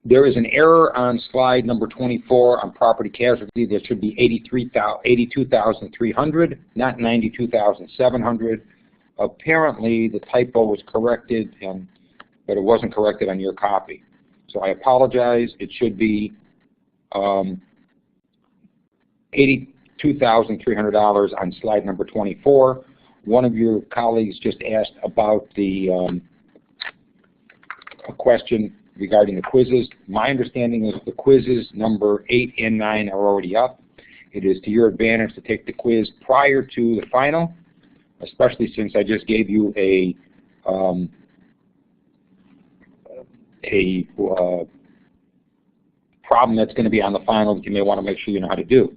There is an error on slide number 24 on property casualty. There should be 82,300, not 92,700. Apparently, the typo was corrected, but it wasn't corrected on your copy. So I apologize. It should be $82,300 on slide number 24. One of your colleagues just asked about a question regarding the quizzes. My understanding is the quizzes number 8 and 9 are already up. It is to your advantage to take the quiz prior to the final, especially since I just gave you a problem that's going to be on the final that you may want to make sure you know how to do.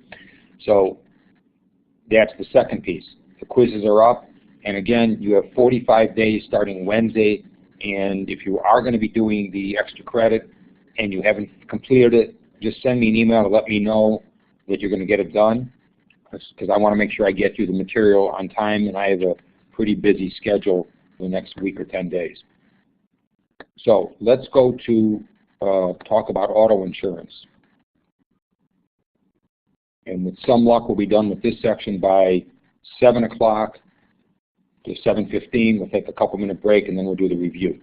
So that's the second piece. The quizzes are up, and again, you have 45 days starting Wednesday, and if you are going to be doing the extra credit and you haven't completed it, just send me an email to let me know that you're going to get it done, because I want to make sure I get you the material on time, and I have a pretty busy schedule for the next week or 10 days. So let's go to talk about auto insurance. And with some luck, we'll be done with this section by 7 o'clock to 7:15. We'll take a couple-minute break, and then we'll do the review.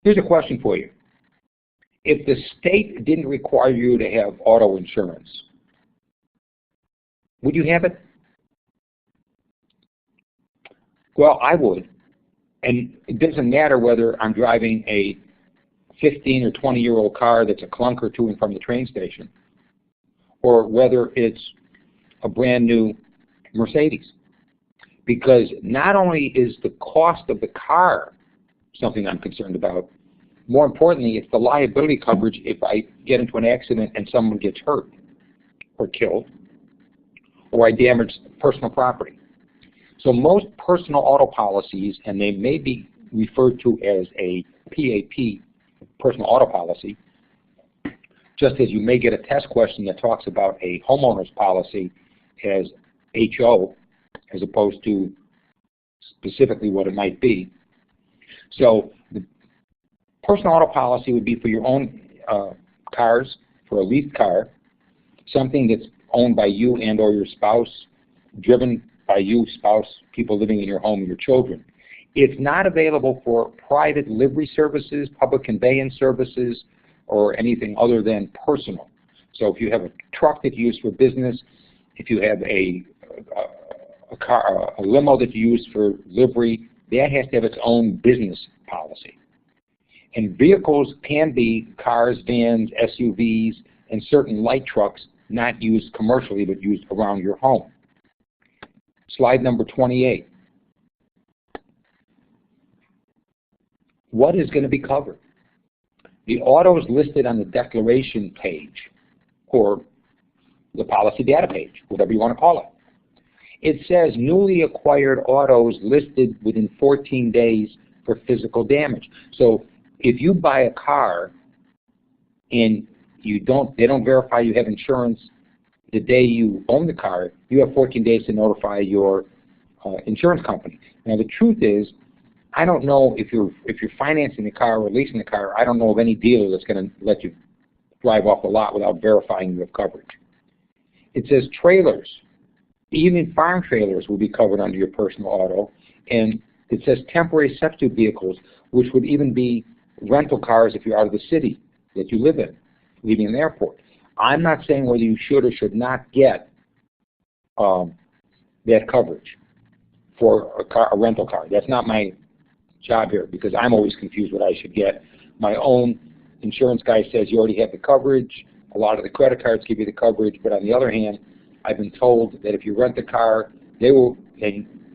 Here's a question for you. If the state didn't require you to have auto insurance, would you have it? Well, I would. And it doesn't matter whether I'm driving a 15 or 20-year-old car that's a clunker to and from the train station, or whether it's a brand new Mercedes. Because not only is the cost of the car something I'm concerned about, more importantly, it's the liability coverage if I get into an accident and someone gets hurt or killed, or I damage personal property. So most personal auto policies, and they may be referred to as a PAP, personal auto policy, just as you may get a test question that talks about a homeowner's policy as HO, as opposed to specifically what it might be. So the personal auto policy would be for your own cars, for a leased car, something that's owned by you and or your spouse, driven by you, spouse, people living in your home, your children. It's not available for private livery services, public conveyance services, or anything other than personal. So if you have a truck that you use for business, if you have a limo that you use for livery, that has to have its own business policy. And vehicles can be cars, vans, SUVs, and certain light trucks not used commercially but used around your home. Slide number 28. What is going to be covered? The autos listed on the declaration page, or the policy data page, whatever you want to call it. It says newly acquired autos listed within 14 days for physical damage. So if you buy a car and they don't verify you have insurance the day you own the car, you have 14 days to notify your insurance company. Now the truth is, I don't know if you're financing the car or leasing the car, I don't know of any dealer that's going to let you drive off the lot without verifying you have coverage. It says trailers, even farm trailers will be covered under your personal auto, and it says temporary substitute vehicles, which would even be rental cars if you're out of the city that you live in, leaving an airport. I'm not saying whether you should or should not get that coverage for a rental car. That's not my job here, because I'm always confused what I should get. My own insurance guy says you already have the coverage. A lot of the credit cards give you the coverage, but on the other hand, I've been told that if you rent the car, and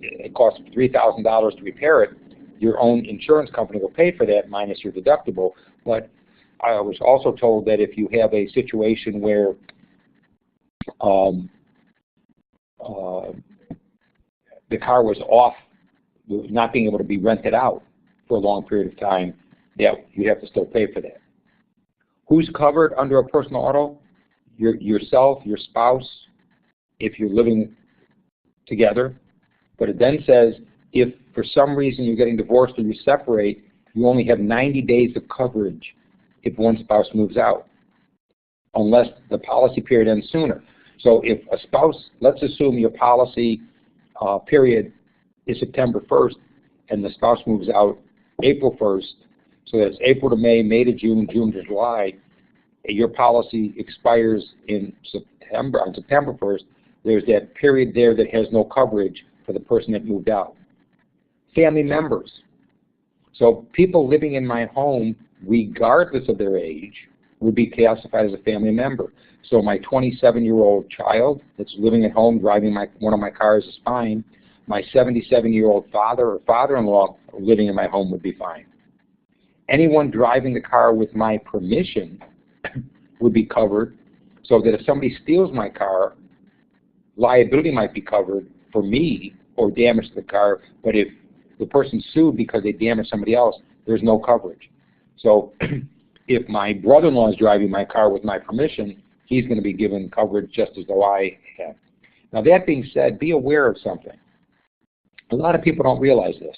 it costs $3,000 to repair it, your own insurance company will pay for that minus your deductible. But I was also told that if you have a situation where the car was off, not being able to be rented out for a long period of time, that you have to still pay for that. Who's covered under a personal auto? Yourself, your spouse, if you're living together. But it then says if for some reason you're getting divorced or you separate, you only have 90 days of coverage if one spouse moves out, unless the policy period ends sooner. So if a spouse, let's assume your policy period is September 1st and the spouse moves out April 1st, so that's April to May, May to June, June to July, your policy expires in September, on September 1st, there's that period there that has no coverage for the person that moved out. Family members. So people living in my home, regardless of their age, would be classified as a family member. So my 27-year-old child that's living at home driving one of my cars is fine. My 77-year-old father or father-in-law living in my home would be fine. Anyone driving the car with my permission would be covered, so that if somebody steals my car, liability might be covered for me or damage to the car, but if the person sued because they damaged somebody else, there's no coverage. So if my brother-in-law is driving my car with my permission, he's going to be given coverage just as though I have. Now that being said, be aware of something. A lot of people don't realize this.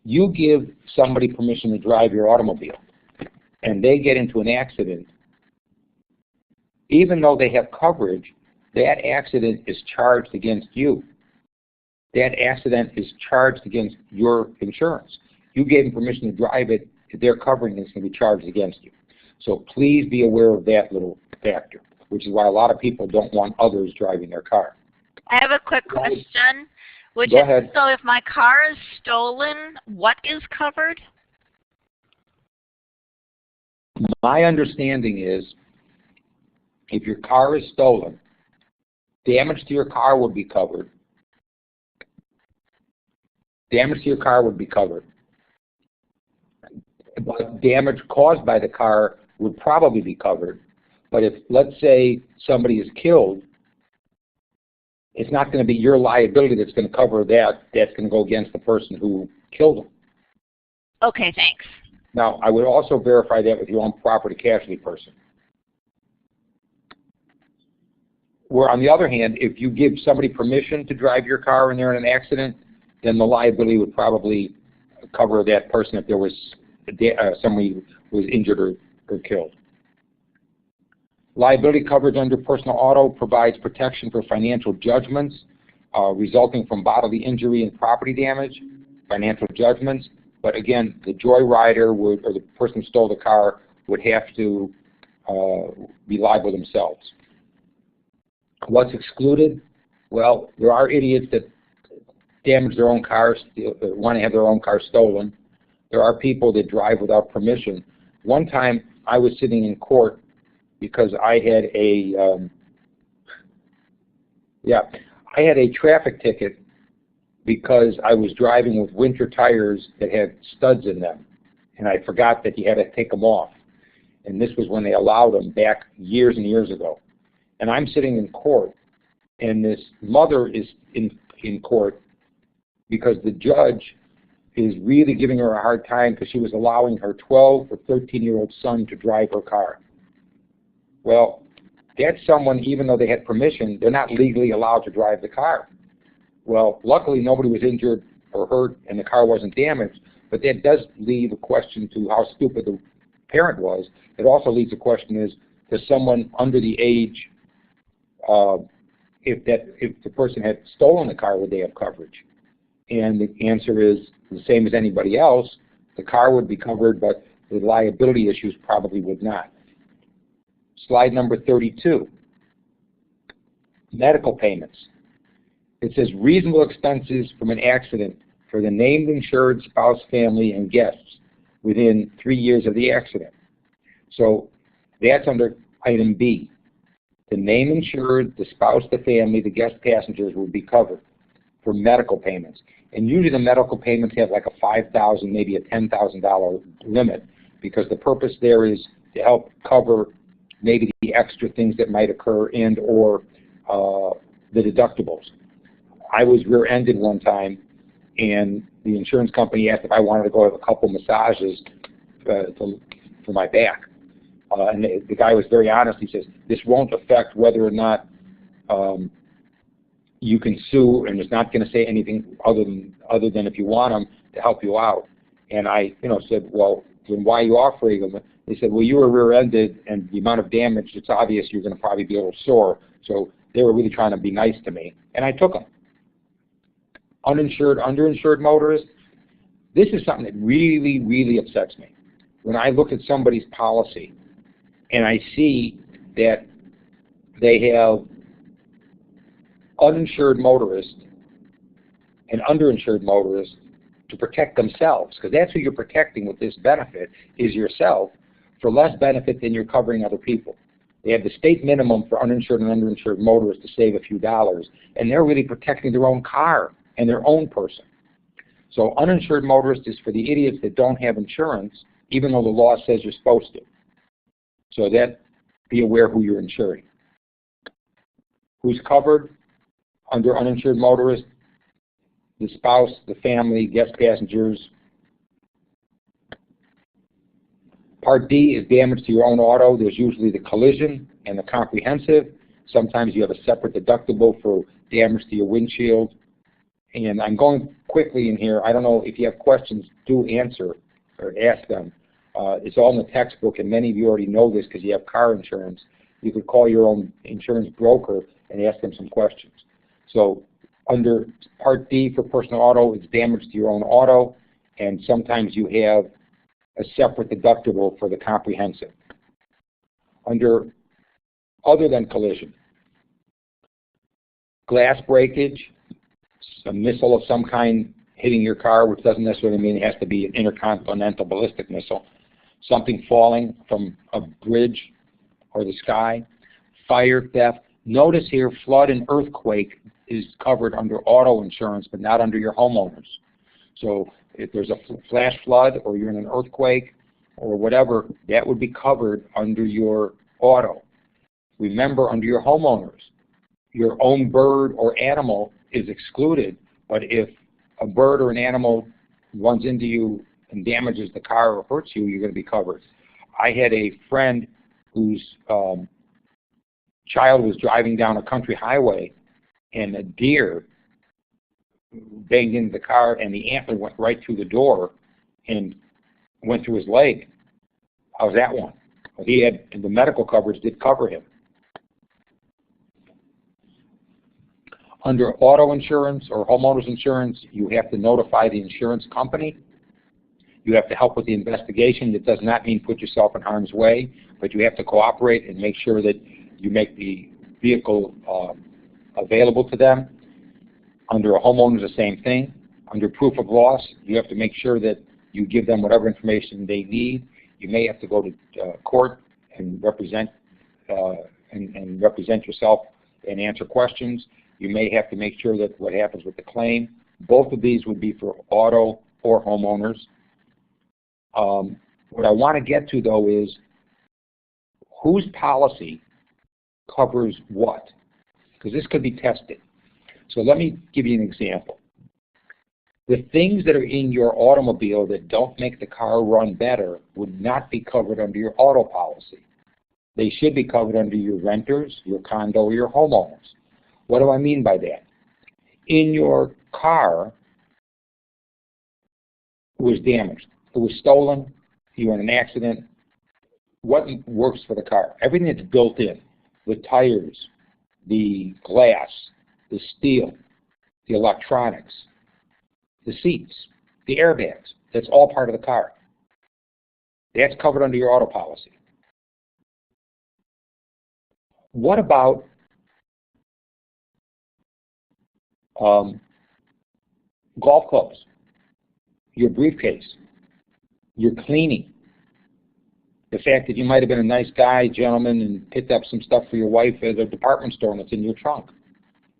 You give somebody permission to drive your automobile, and they get into an accident, even though they have coverage, that accident is charged against you. That accident is charged against your insurance. You gave them permission to drive it, they're covering it, it's going to be charged against you. So please be aware of that little factor, which is why a lot of people don't want others driving their car. I have a quick question. Go ahead. So if my car is stolen, what is covered? My understanding is if your car is stolen, damage to your car would be covered. Damage to your car would be covered. But damage caused by the car would probably be covered. But if, let's say, somebody is killed, it's not going to be your liability that's going to cover that. That's going to go against the person who killed them. Okay, thanks. Now, I would also verify that with your own property casualty person. Where, on the other hand, if you give somebody permission to drive your car and they're in an accident, then the liability would probably cover that person if there was somebody who was injured or killed. Liability coverage under personal auto provides protection for financial judgments resulting from bodily injury and property damage, financial judgments. But again, the joyrider would, or the person who stole the car would have to be liable themselves. What's excluded? Well, there are idiots that damage their own cars, want to have their own car stolen. There are people that drive without permission. One time I was sitting in court because I had a traffic ticket because I was driving with winter tires that had studs in them, and I forgot that you had to take them off. And this was when they allowed them back years and years ago. And I'm sitting in court, and this mother is in court because the judge is really giving her a hard time because she was allowing her 12 or 13-year-old son to drive her car. Well, that's someone, even though they had permission, they're not legally allowed to drive the car. Well, luckily nobody was injured or hurt and the car wasn't damaged, but that does leave a question to how stupid the parent was. It also leaves the question is, does someone under the age, if the person had stolen the car, would they have coverage? And the answer is the same as anybody else. The car would be covered, but the liability issues probably would not. Slide number 32, medical payments. It says reasonable expenses from an accident for the named insured spouse, family, and guests within 3 years of the accident. So that's under item B. The named insured, the spouse, the family, the guest passengers will be covered for medical payments. And usually the medical payments have like a $5,000, maybe a $10,000 limit, because the purpose there is to help cover maybe the extra things that might occur and or the deductibles. I was rear-ended one time, and the insurance company asked if I wanted to go have a couple massages for my back. And the guy was very honest. He says, this won't affect whether or not you can sue, and it's not going to say anything other than if you want them to help you out. And I said, well, then why are you offering them? They said, well, you were rear-ended, and the amount of damage, it's obvious you're going to probably be a little sore. So they were really trying to be nice to me, and I took them. Uninsured, underinsured motorists, this is something that really, really upsets me. When I look at somebody's policy and I see that they have uninsured motorists and underinsured motorists to protect themselves, because that's who you're protecting with this benefit, is yourself, for less benefit than you're covering other people. They have the state minimum for uninsured and underinsured motorists to save a few dollars, and they're really protecting their own car and their own person. So uninsured motorist is for the idiots that don't have insurance, even though the law says you're supposed to. So that, be aware who you're insuring. Who's covered under uninsured motorist? The spouse, the family, guest passengers. Part D is damage to your own auto. There's usually the collision and the comprehensive. Sometimes you have a separate deductible for damage to your windshield. And I'm going quickly in here. I don't know if you have questions, do answer or ask them. It's all in the textbook, and many of you already know this because you have car insurance. You could call your own insurance broker and ask them some questions. So under Part D for personal auto, it's damage to your own auto, and sometimes you have a separate deductible for the comprehensive. Under other than collision, glass breakage, a missile of some kind hitting your car, which doesn't necessarily mean it has to be an intercontinental ballistic missile, something falling from a bridge or the sky, fire, theft. Notice here, flood and earthquake is covered under auto insurance, but not under your homeowners. So if there's a flash flood or you're in an earthquake or whatever, that would be covered under your auto. Remember, under your homeowners, your own bird or animal is excluded, but if a bird or an animal runs into you and damages the car or hurts you, you're going to be covered. I had a friend whose child was driving down a country highway, and a deer banged into the car, and the antler went right through the door and went through his leg. How's that one? Well, he had, and the medical coverage did cover him. Under auto insurance or homeowners insurance, you have to notify the insurance company. You have to help with the investigation. It does not mean put yourself in harm's way, but you have to cooperate and make sure that you make the vehicle available to them. Under a homeowner, the same thing. Under proof of loss, you have to make sure that you give them whatever information they need. You may have to go to court and represent yourself and answer questions. You may have to make sure that what happens with the claim. Both of these would be for auto or homeowners. What I want to get to, though, is whose policy covers what? Because this could be tested. So let me give you an example. The things that are in your automobile that don't make the car run better would not be covered under your auto policy. They should be covered under your renters, your condo, or your homeowners. What do I mean by that? In your car, it was damaged. It was stolen. You were in an accident. What works for the car? Everything that's built in. The tires, the glass, the steel, the electronics, the seats, the airbags. That's all part of the car. That's covered under your auto policy. What about golf clubs, your briefcase, your cleaning, the fact that you might have been a nice guy, gentleman, and picked up some stuff for your wife at a department store and it's in your trunk?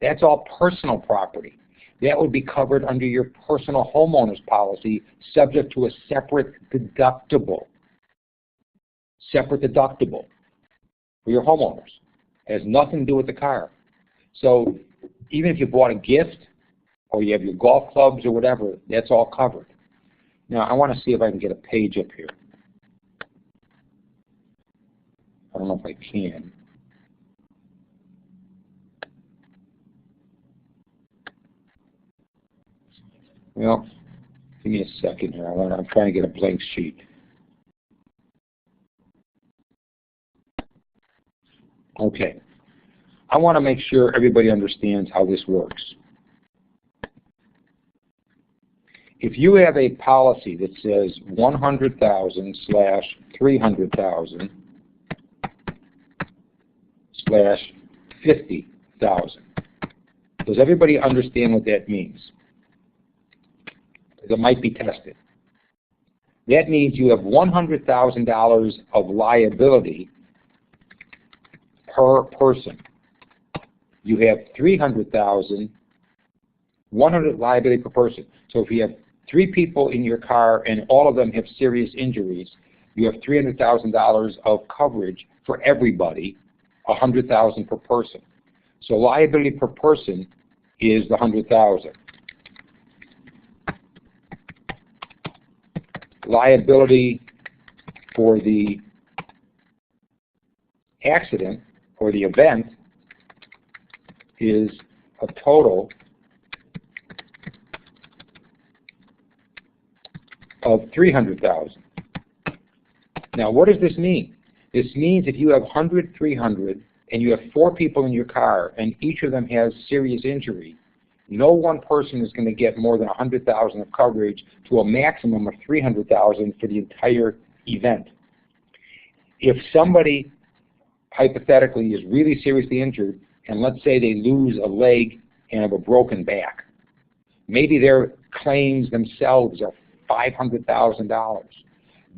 That's all personal property. That would be covered under your personal homeowner's policy, subject to a separate deductible. Separate deductible for your homeowners. It has nothing to do with the car. So even if you bought a gift or you have your golf clubs or whatever, that's all covered. Now, I want to see if I can get a page up here. I don't know if I can. Well, give me a second here. I'm trying to get a blank sheet. Okay. I want to make sure everybody understands how this works. If you have a policy that says 100,000 / 300,000 / 50,000, does everybody understand what that means? Because it might be tested. That means you have $100,000 of liability per person. You have 300,000, 100 liability per person. So if you have 3 people in your car and all of them have serious injuries, you have $300,000 of coverage for everybody, $100,000 per person. So liability per person is the $100,000. Liability for the accident or the event is a total of $300,000. Now, what does this mean? This means if you have 100, 300, and you have 4 people in your car, and each of them has serious injury, no one person is going to get more than $100,000 of coverage to a maximum of $300,000 for the entire event. If somebody hypothetically is really seriously injured, and let's say they lose a leg and have a broken back, maybe their claims themselves are $500,000.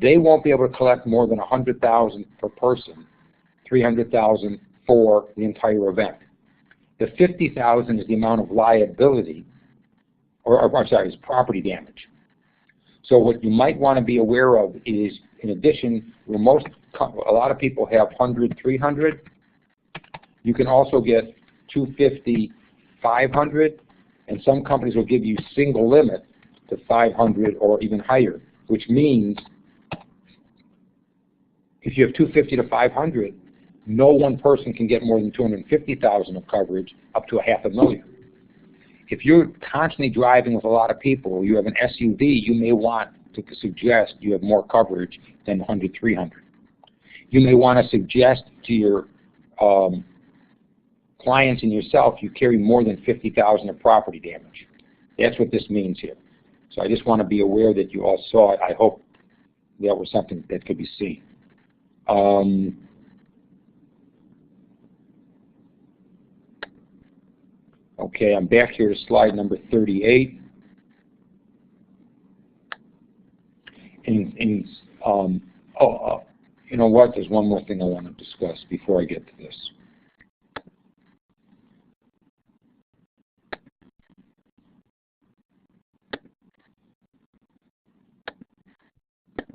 They won't be able to collect more than $100,000 per person, $300,000 for the entire event. The $50,000 is the amount of liability, is property damage. So what you might want to be aware of is, in addition, a lot of people have 100, 300. You can also get 250, 500, and some companies will give you single limit to 500 or even higher, which means if you have 250 to 500, no one person can get more than 250,000 of coverage up to $500,000. If you're constantly driving with a lot of people, or you have an SUV, you may want to suggest you have more coverage than 100, 300. you may want to suggest to your clients and yourself you carry more than $50,000 of property damage. That's what this means here. So I just want to be aware that you all saw it. I hope that was something that could be seen. Okay, I'm back here to slide number 38. And you know what? There's one more thing I want to discuss before I get to this.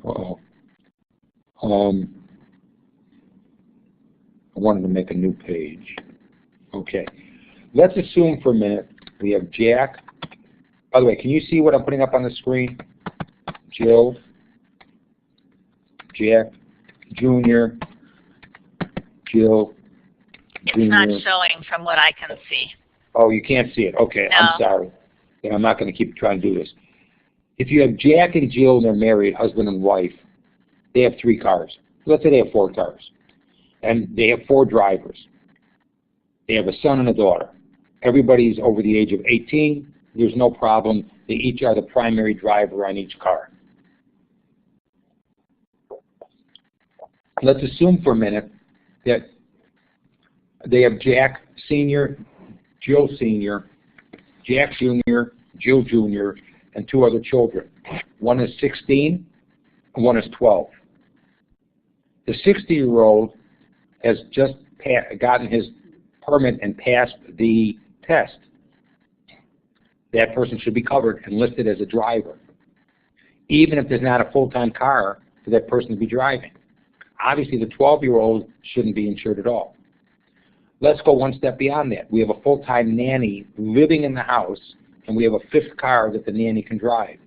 I wanted to make a new page. Okay. Let's assume for a minute we have Jack. By the way, can you see what I'm putting up on the screen? Jill, Jack, Junior, Jill, Junior. It's not showing from what I can see. Oh, you can't see it. Okay, No. I'm sorry. Then I'm not going to keep trying to do this. If you have Jack and Jill and they're married, husband and wife, they have 3 cars. Let's say they have 4 cars. And they have 4 drivers. They have a son and a daughter. Everybody's over the age of 18. There's no problem. They each are the primary driver on each car. Let's assume for a minute that they have Jack Sr., Jill Sr., Jack Jr., Jill Jr., and 2 other children. One is 16 and one is 12. The 60-year-old has just gotten his permit and passed the test. That person should be covered and listed as a driver, even if there's not a full-time car for that person to be driving. Obviously, the 12-year-old shouldn't be insured at all. Let's go one step beyond that. We have a full-time nanny living in the house, and we have a 5th car that the nanny can drive.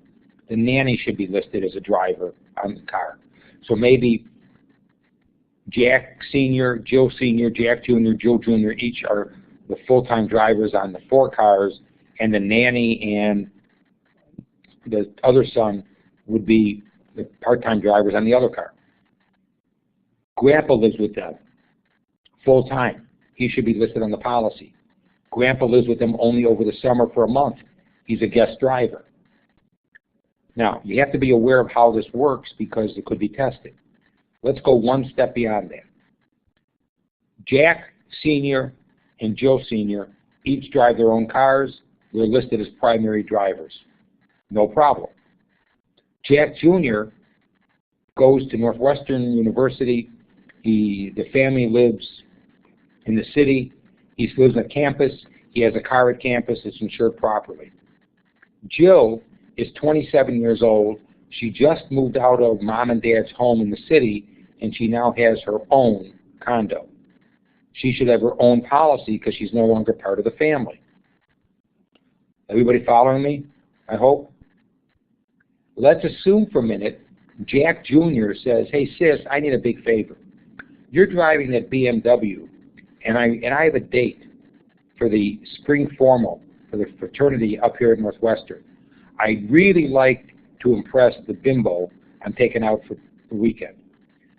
The nanny should be listed as a driver on the car. So maybe Jack Sr., Jill Sr., Jack Jr., Jill Jr. each are the full-time drivers on the 4 cars, and the nanny and the other son would be the part-time drivers on the other car. Grandpa lives with them full-time. He should be listed on the policy. Grandpa lives with them only over the summer for a month. He's a guest driver. Now, you have to be aware of how this works because it could be tested. Let's go one step beyond that. Jack Sr. and Jill Sr. each drive their own cars. They're listed as primary drivers. No problem. Jack Jr. goes to Northwestern University. The family lives in the city. He lives on campus. He has a car at campus. It's insured properly. Jill is 27 years old. She just moved out of mom and dad's home in the city, and she now has her own condo. She should have her own policy because she's no longer part of the family. Everybody following me, I hope? Let's assume for a minute Jack Jr. says, hey, sis, I need a big favor. You're driving that BMW, and I have a date for the spring formal for the fraternity up here at Northwestern. I'd really like to impress the bimbo I'm taking out for the weekend.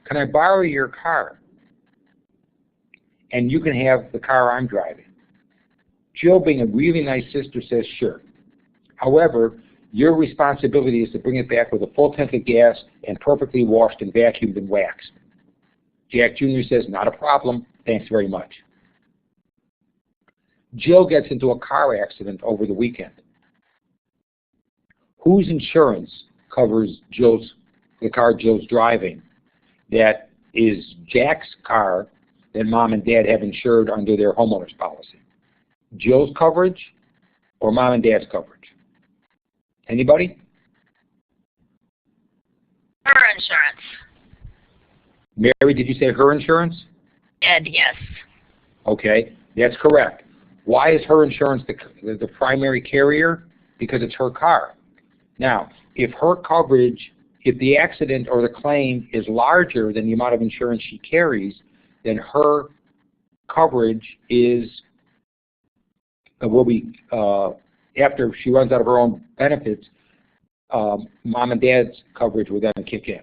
Can I borrow your car? And you can have the car I'm driving. Jill, being a really nice sister, says sure. However, your responsibility is to bring it back with a full tank of gas and perfectly washed and vacuumed and waxed. Jack Jr. says, not a problem, thanks very much. Jill gets into a car accident over the weekend. Whose insurance covers the car Jill's driving that is Jack's car that mom and dad have insured under their homeowner's policy? Jill's coverage or mom and dad's coverage? Anybody? Her insurance. Mary, did you say her insurance? Ed, yes. Okay, that's correct. Why is her insurance the primary carrier? Because it's her car. Now, if her coverage, if the accident or the claim is larger than the amount of insurance she carries, then her coverage will be, after she runs out of her own benefits, mom and dad's coverage will then kick in.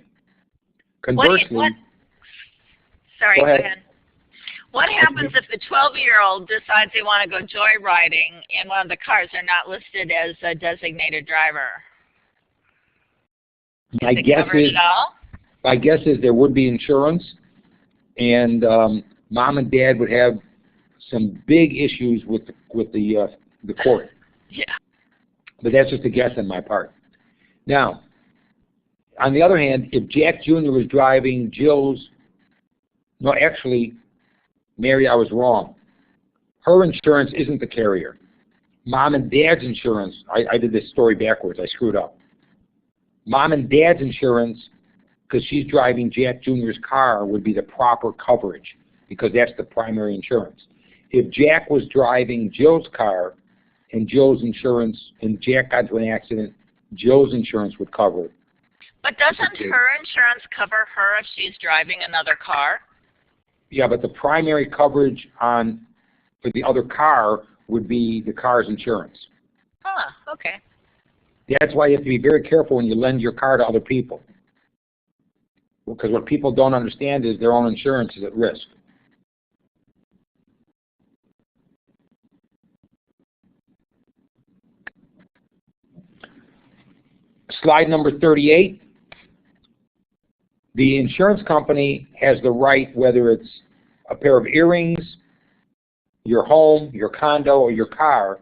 Conversely, Sorry, Go go ahead. ahead. What happens if the 12-year-old decides they want to go joyriding and one of the cars are not listed as a designated driver? My Is it guess covered is at all? my guess is there would be insurance, and mom and dad would have some big issues with the court. Yeah. But that's just a guess on my part. Now, on the other hand, if Jack Jr. was driving no, actually, Mary, I was wrong. Her insurance isn't the carrier. Mom and dad's insurance, I did this story backwards. I screwed up. Mom and dad's insurance, because she's driving Jack Jr.'s car, would be the proper coverage, because that's the primary insurance. If Jack was driving Jill's car and Jill's insurance, and Jack got into an accident, Jill's insurance would cover it. But doesn't her insurance cover her if she's driving another car? Yeah, but the primary coverage for the other car would be the car's insurance. Huh, okay. That's why you have to be very careful when you lend your car to other people. Because what people don't understand is their own insurance is at risk. Slide number 38. The insurance company has the right, whether it's a pair of earrings, your home, your condo, or your car,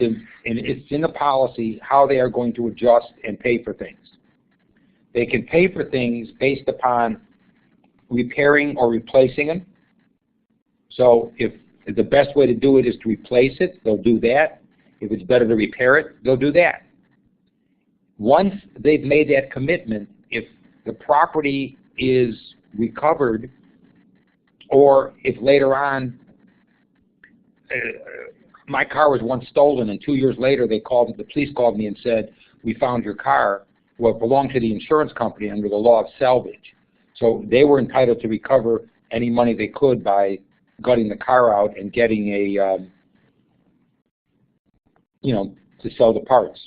and it's in the policy how they are going to adjust and pay for things. They can pay for things based upon repairing or replacing them. So if the best way to do it is to replace it, they'll do that. If it's better to repair it, they'll do that. Once they've made that commitment, if the property is recovered, or if later on, my car was once stolen, and 2 years later the police called me and said, we found your car. Well, it belonged to the insurance company under the law of salvage. So they were entitled to recover any money they could by gutting the car out and getting to sell the parts.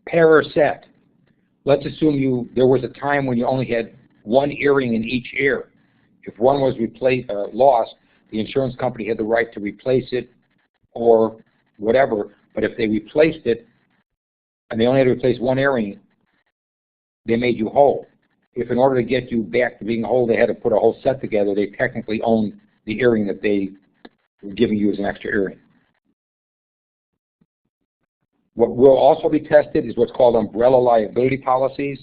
Pair or set. Let's assume there was a time when you only had one earring in each ear. If one was lost, the insurance company had the right to replace it or whatever. But if they replaced it and they only had to replace one earring, they made you whole. If in order to get you back to being whole, they had to put a whole set together, they technically owned the earring that they were giving you as an extra earring. What will also be tested is what's called umbrella liability policies.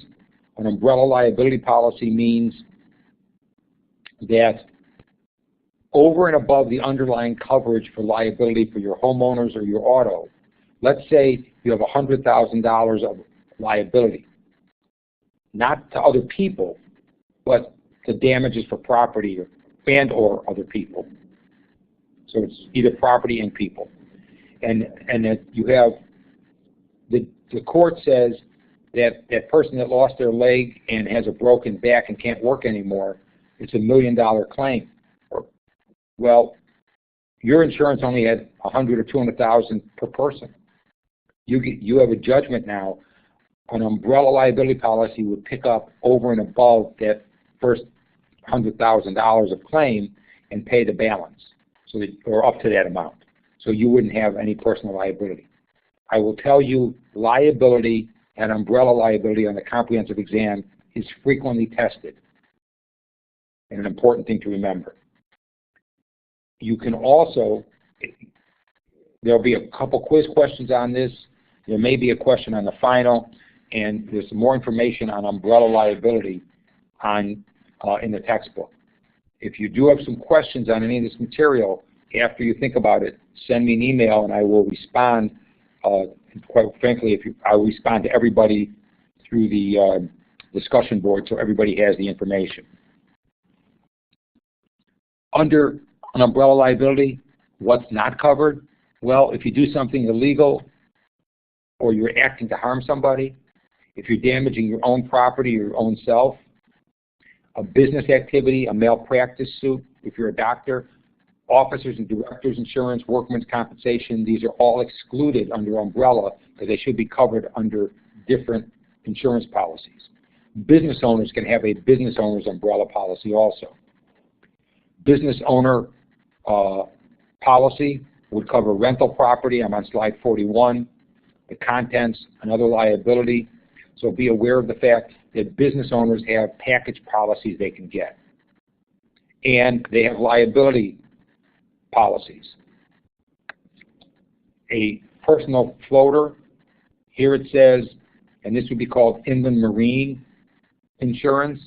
An umbrella liability policy means that over and above the underlying coverage for liability for your homeowners or your auto, let's say you have $100,000 of liability, not to other people, but to damages for property or other people. So it's either property and people. And that you have, the court says that that person that lost their leg and has a broken back and can't work anymore, it's $1 million claim. Well, your insurance only had $100,000 or $200,000 per person. You have a judgment now. An umbrella liability policy would pick up over and above that first $100,000 of claim and pay the balance, or up to that amount. So you wouldn't have any personal liability. I will tell you, liability and umbrella liability on the comprehensive exam is frequently tested, and an important thing to remember. You can also, there'll be a couple quiz questions on this. There may be a question on the final, and there's some more information on umbrella liability in the textbook. If you do have some questions on any of this material, after you think about it, send me an email and I will respond. Quite frankly, I will respond to everybody through the discussion board so everybody has the information. Under an umbrella liability, what's not covered? Well, if you do something illegal or you're acting to harm somebody, if you're damaging your own property or your own self, a business activity, a malpractice suit, if you're a doctor, officers and directors insurance, workman's compensation, these are all excluded under umbrella because they should be covered under different insurance policies. Business owners can have a business owner's umbrella policy also. business owner policy would cover rental property. I'm on slide 41. The contents, another liability. So be aware of the fact that business owners have package policies they can get. And they have liability policies. A personal floater, here it says, and this would be called inland marine insurance.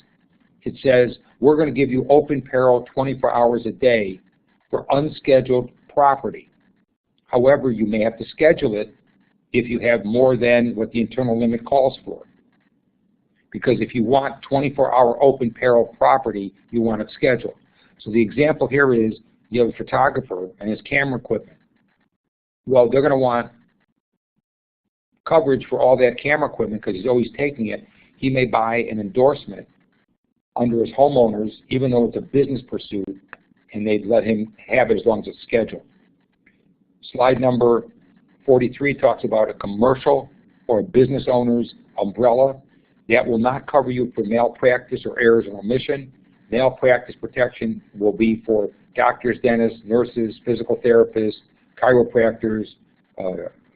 It says, we're going to give you open peril 24 hours a day for unscheduled property. However, you may have to schedule it if you have more than what the internal limit calls for. Because if you want 24-hour open peril property, you want it scheduled. So the example here is you have a photographer and his camera equipment. Well, they're going to want coverage for all that camera equipment because he's always taking it. He may buy an endorsement under his homeowners, even though it's a business pursuit, and they'd let him have it as long as it's scheduled. Slide number 43 talks about a commercial or a business owner's umbrella. That will not cover you for malpractice or errors and omission. Malpractice protection will be for doctors, dentists, nurses, physical therapists, chiropractors,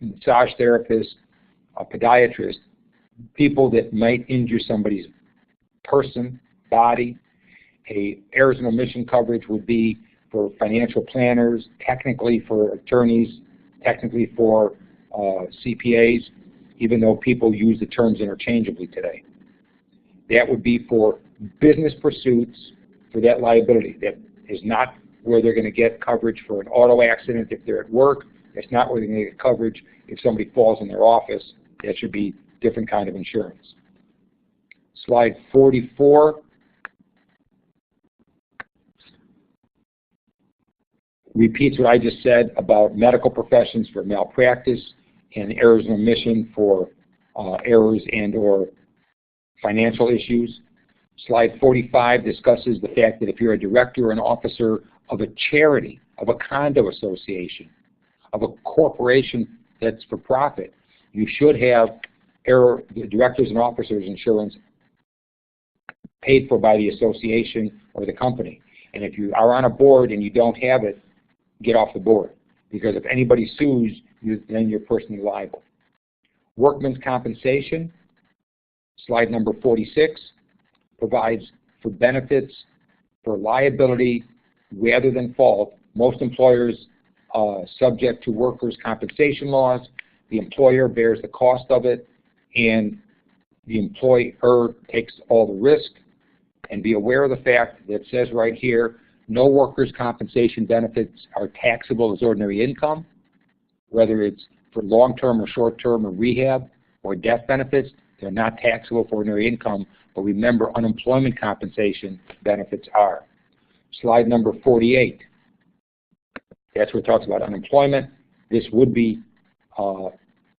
massage therapists, podiatrists, people that might injure somebody's person, body. Errors and omission coverage would be for financial planners, technically for attorneys, technically for CPAs, even though people use the terms interchangeably today. That would be for business pursuits for that liability. That is not where they're going to get coverage for an auto accident if they're at work. That's not where they're going to get coverage if somebody falls in their office. That should be a different kind of insurance. Slide 44. Repeats what I just said about medical professions for malpractice and errors and omission for errors and or financial issues. Slide 45 discusses the fact that if you're a director or an officer of a charity, of a condo association, of a corporation that's for profit, you should have the directors and officers insurance paid for by the association or the company. And if you are on a board and you don't have it, get off the board. Because if anybody sues you, then you're personally liable. Workman's compensation, slide number 46, provides for benefits for liability rather than fault. Most employers subject to workers' compensation laws. The employer bears the cost of it, and the employer takes all the risk. And be aware of the fact that it says right here, no workers' compensation benefits are taxable as ordinary income, whether it's for long-term or short-term or rehab or death benefits. They're not taxable for ordinary income, but remember, unemployment compensation benefits are. Slide number 48. That's where it talks about unemployment. This would be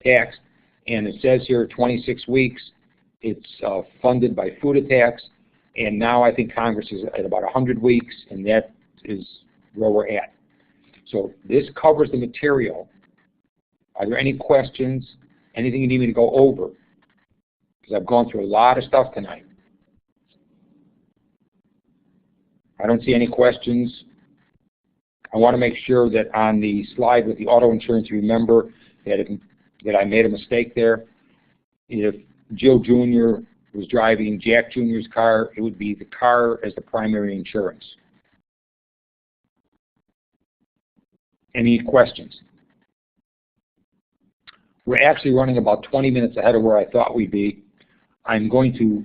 taxed, and it says here 26 weeks. It's funded by food tax, and now I think Congress is at about 100 weeks, and that is where we're at. So this covers the material. Are there any questions? Anything you need me to go over? Because I've gone through a lot of stuff tonight. I don't see any questions. I want to make sure that on the slide with the auto insurance, you remember that I made a mistake there. If Joe Jr. was driving Jack Jr.'s car, it would be the car as the primary insurance. Any questions? We're actually running about 20 minutes ahead of where I thought we'd be. I'm going to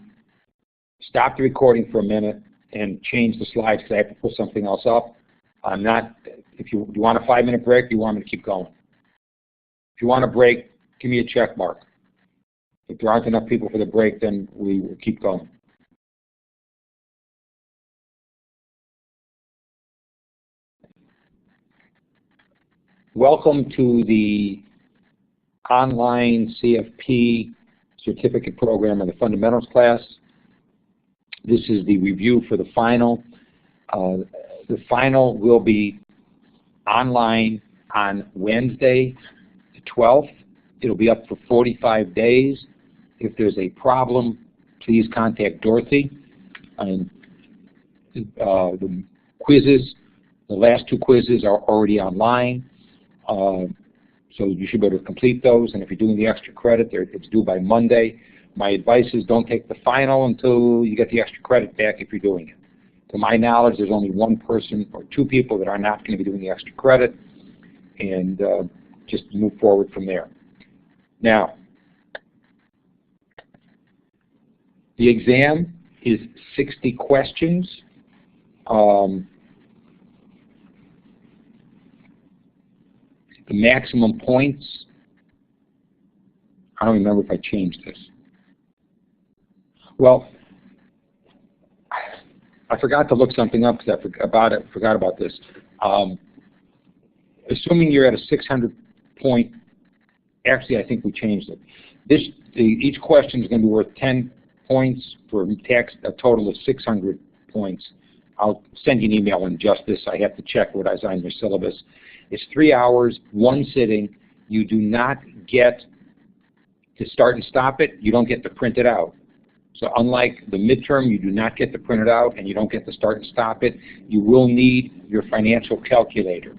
stop the recording for a minute and change the slides because I have to pull something else up. I'm not, if you want a 5-minute break, you want me to keep going. If you want a break, give me a check mark. If there aren't enough people for the break, then we will keep going. Welcome to the online CFP certificate program in the fundamentals class. This is the review for the final. The final will be online on Wednesday, the 12th. It'll be up for 45 days. If there's a problem, please contact Dorothy. And the quizzes. The last 2 quizzes are already online, so you should be able to complete those. And if you're doing the extra credit, it's due by Monday. My advice is don't take the final until you get the extra credit back if you're doing it. To my knowledge, there's only 1 person or 2 people that are not going to be doing the extra credit, and just move forward from there. Now, the exam is 60 questions. The maximum points, I don't remember if I changed this. Well, I forgot to look something up because I forgot about this. Assuming you're at a 600 point, actually I think we changed it. Each question is going to be worth 10 points for a total of 600 points. I'll send you an email on just this. I have to check what I was on your syllabus. It's 3 hours, 1 sitting. You do not get to start and stop it. You don't get to print it out. So unlike the midterm, you do not get to print it out and you don't get to start and stop it. You will need your financial calculator.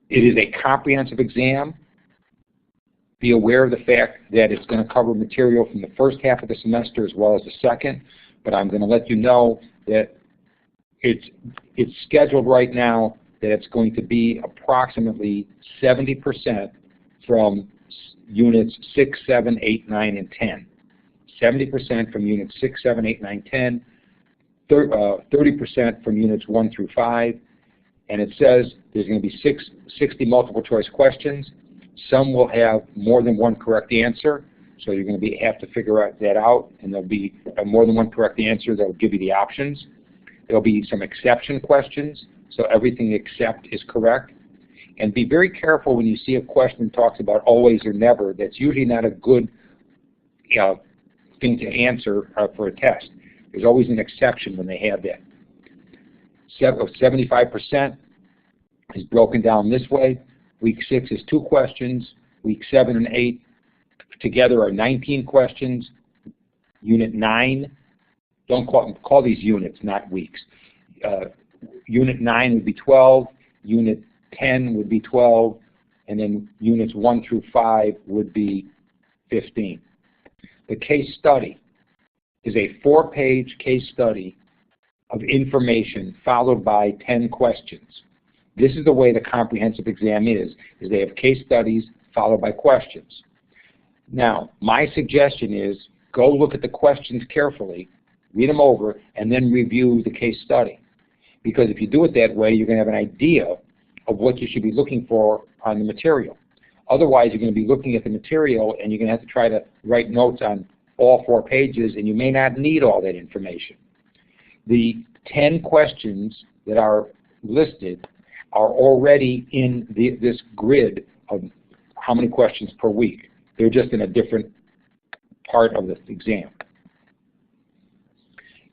It is a comprehensive exam. Be aware of the fact that it's going to cover material from the first half of the semester as well as the second, but I'm going to let you know that it's scheduled right now that it's going to be approximately 70% from units 6, 7, 8, 9, and 10. 70% from units 6, 7, 8, 9, 10, 30% from units 1 through 5, and it says there's going to be 60 multiple choice questions. Some will have more than 1 correct answer, so you're going to have to figure that out, and there'll be more than 1 correct answer that will give you the options. There'll be some exception questions, so everything except is correct. And be very careful when you see a question that talks about always or never. That's usually not a good thing to answer for a test. There's always an exception when they have that. 75% is broken down this way. Week 6 is 2 questions. Week 7 and 8 together are 19 questions. Unit 9, don't call these units, not weeks. Unit 9 would be 12. Unit 10 would be 12. And then units 1 through 5 would be 15. The case study is a 4-page case study of information followed by 10 questions. This is the way the comprehensive exam is they have case studies followed by questions. Now, my suggestion is go look at the questions carefully, read them over, and then review the case study. Because if you do it that way, you're going to have an idea of what you should be looking for on the material. Otherwise, you're going to be looking at the material and you're going to have to try to write notes on all 4 pages, and you may not need all that information. The 10 questions that are listed are already in this grid of how many questions per week. They're just in a different part of the exam.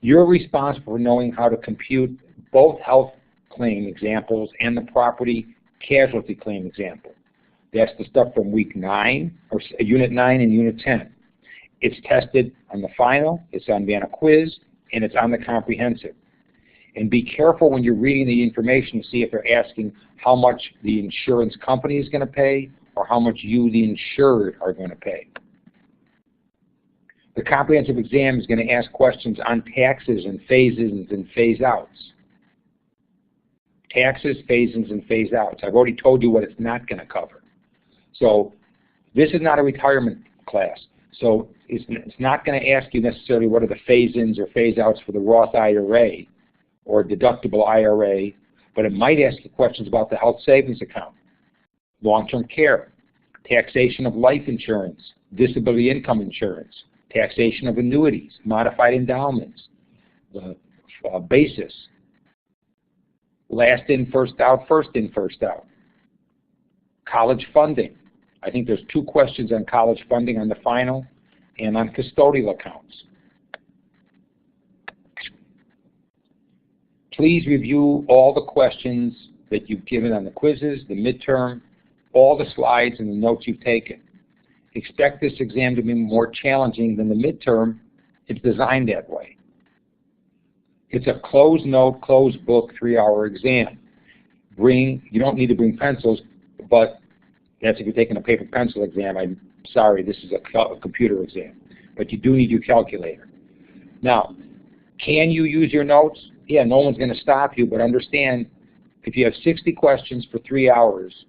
You're responsible for knowing how to compute both health claim examples and the property casualty claim example. That's the stuff from week 9, or unit 9 and unit 10. It's tested on the final, it's on a quiz, and it's on the comprehensive. And be careful when you're reading the information to see if they're asking how much the insurance company is going to pay or how much you, the insured, are going to pay. The comprehensive exam is going to ask questions on taxes and phase-ins and phase-outs. Taxes, phase-ins, and phase-outs. I've already told you what it's not going to cover. So this is not a retirement class. So it's not going to ask you necessarily what are the phase-ins or phase-outs for the Roth IRA or deductible IRA, but it might ask you questions about the health savings account, long-term care, taxation of life insurance, disability income insurance, taxation of annuities, modified endowments, the basis, last in, first out, first in, first out, college funding. I think there's 2 questions on college funding on the final and on custodial accounts. Please review all the questions that you've given on the quizzes, the midterm, all the slides and the notes you've taken. Expect this exam to be more challenging than the midterm It's designed that way. It's a closed note, closed book, 3-hour exam. You don't need to bring pencils, but that's if you're taking a paper pencil exam. I'm sorry, this is a computer exam. But you do need your calculator. Now, can you use your notes? Yeah, no one's going to stop you, but understand, if you have 60 questions for 3 hours,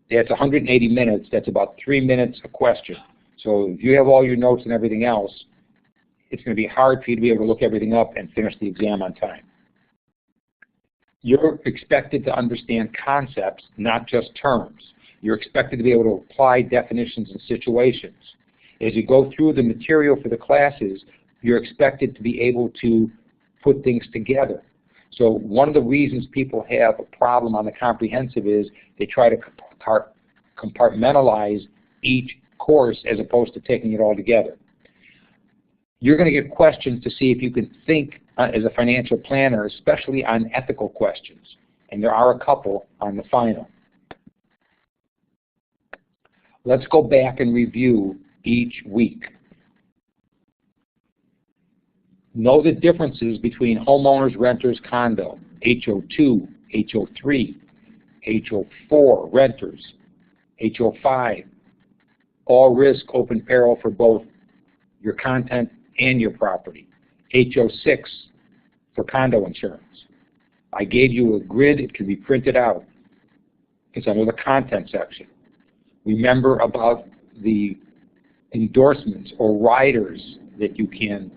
that's 180 minutes. That's about 3 minutes a question. So if you have all your notes and everything else, it's going to be hard for you to be able to look everything up and finish the exam on time. You're expected to understand concepts, not just terms. You're expected to be able to apply definitions and situations. As you go through the material for the classes, you're expected to be able to put things together. So one of the reasons people have a problem on the comprehensive is they try to compartmentalize each course as opposed to taking it all together. You're going to get questions to see if you can think as a financial planner, especially on ethical questions. And there are a couple on the final. Let's go back and review each week. Know the differences between homeowners, renters, condo, HO2, HO3, HO4, renters, HO5, all risk, open peril for both your content and your property, HO6 for condo insurance. I gave you a grid. It can be printed out. It's under the content section. Remember about the endorsements or riders that you can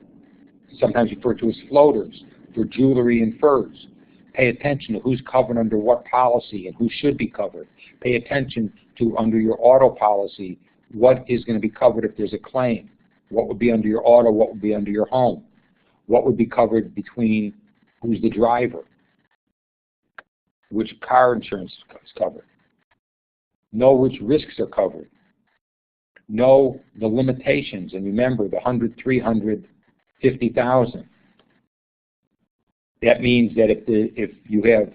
sometimes refer to as floaters for jewelry and furs. Pay attention to who's covered under what policy and who should be covered. Pay attention to under your auto policy, what is going to be covered if there's a claim. What would be under your auto, what would be under your home. What would be covered between who's the driver. Which car insurance is covered. Know which risks are covered. Know the limitations, and remember the 100, 300, 50,000. That means that if you have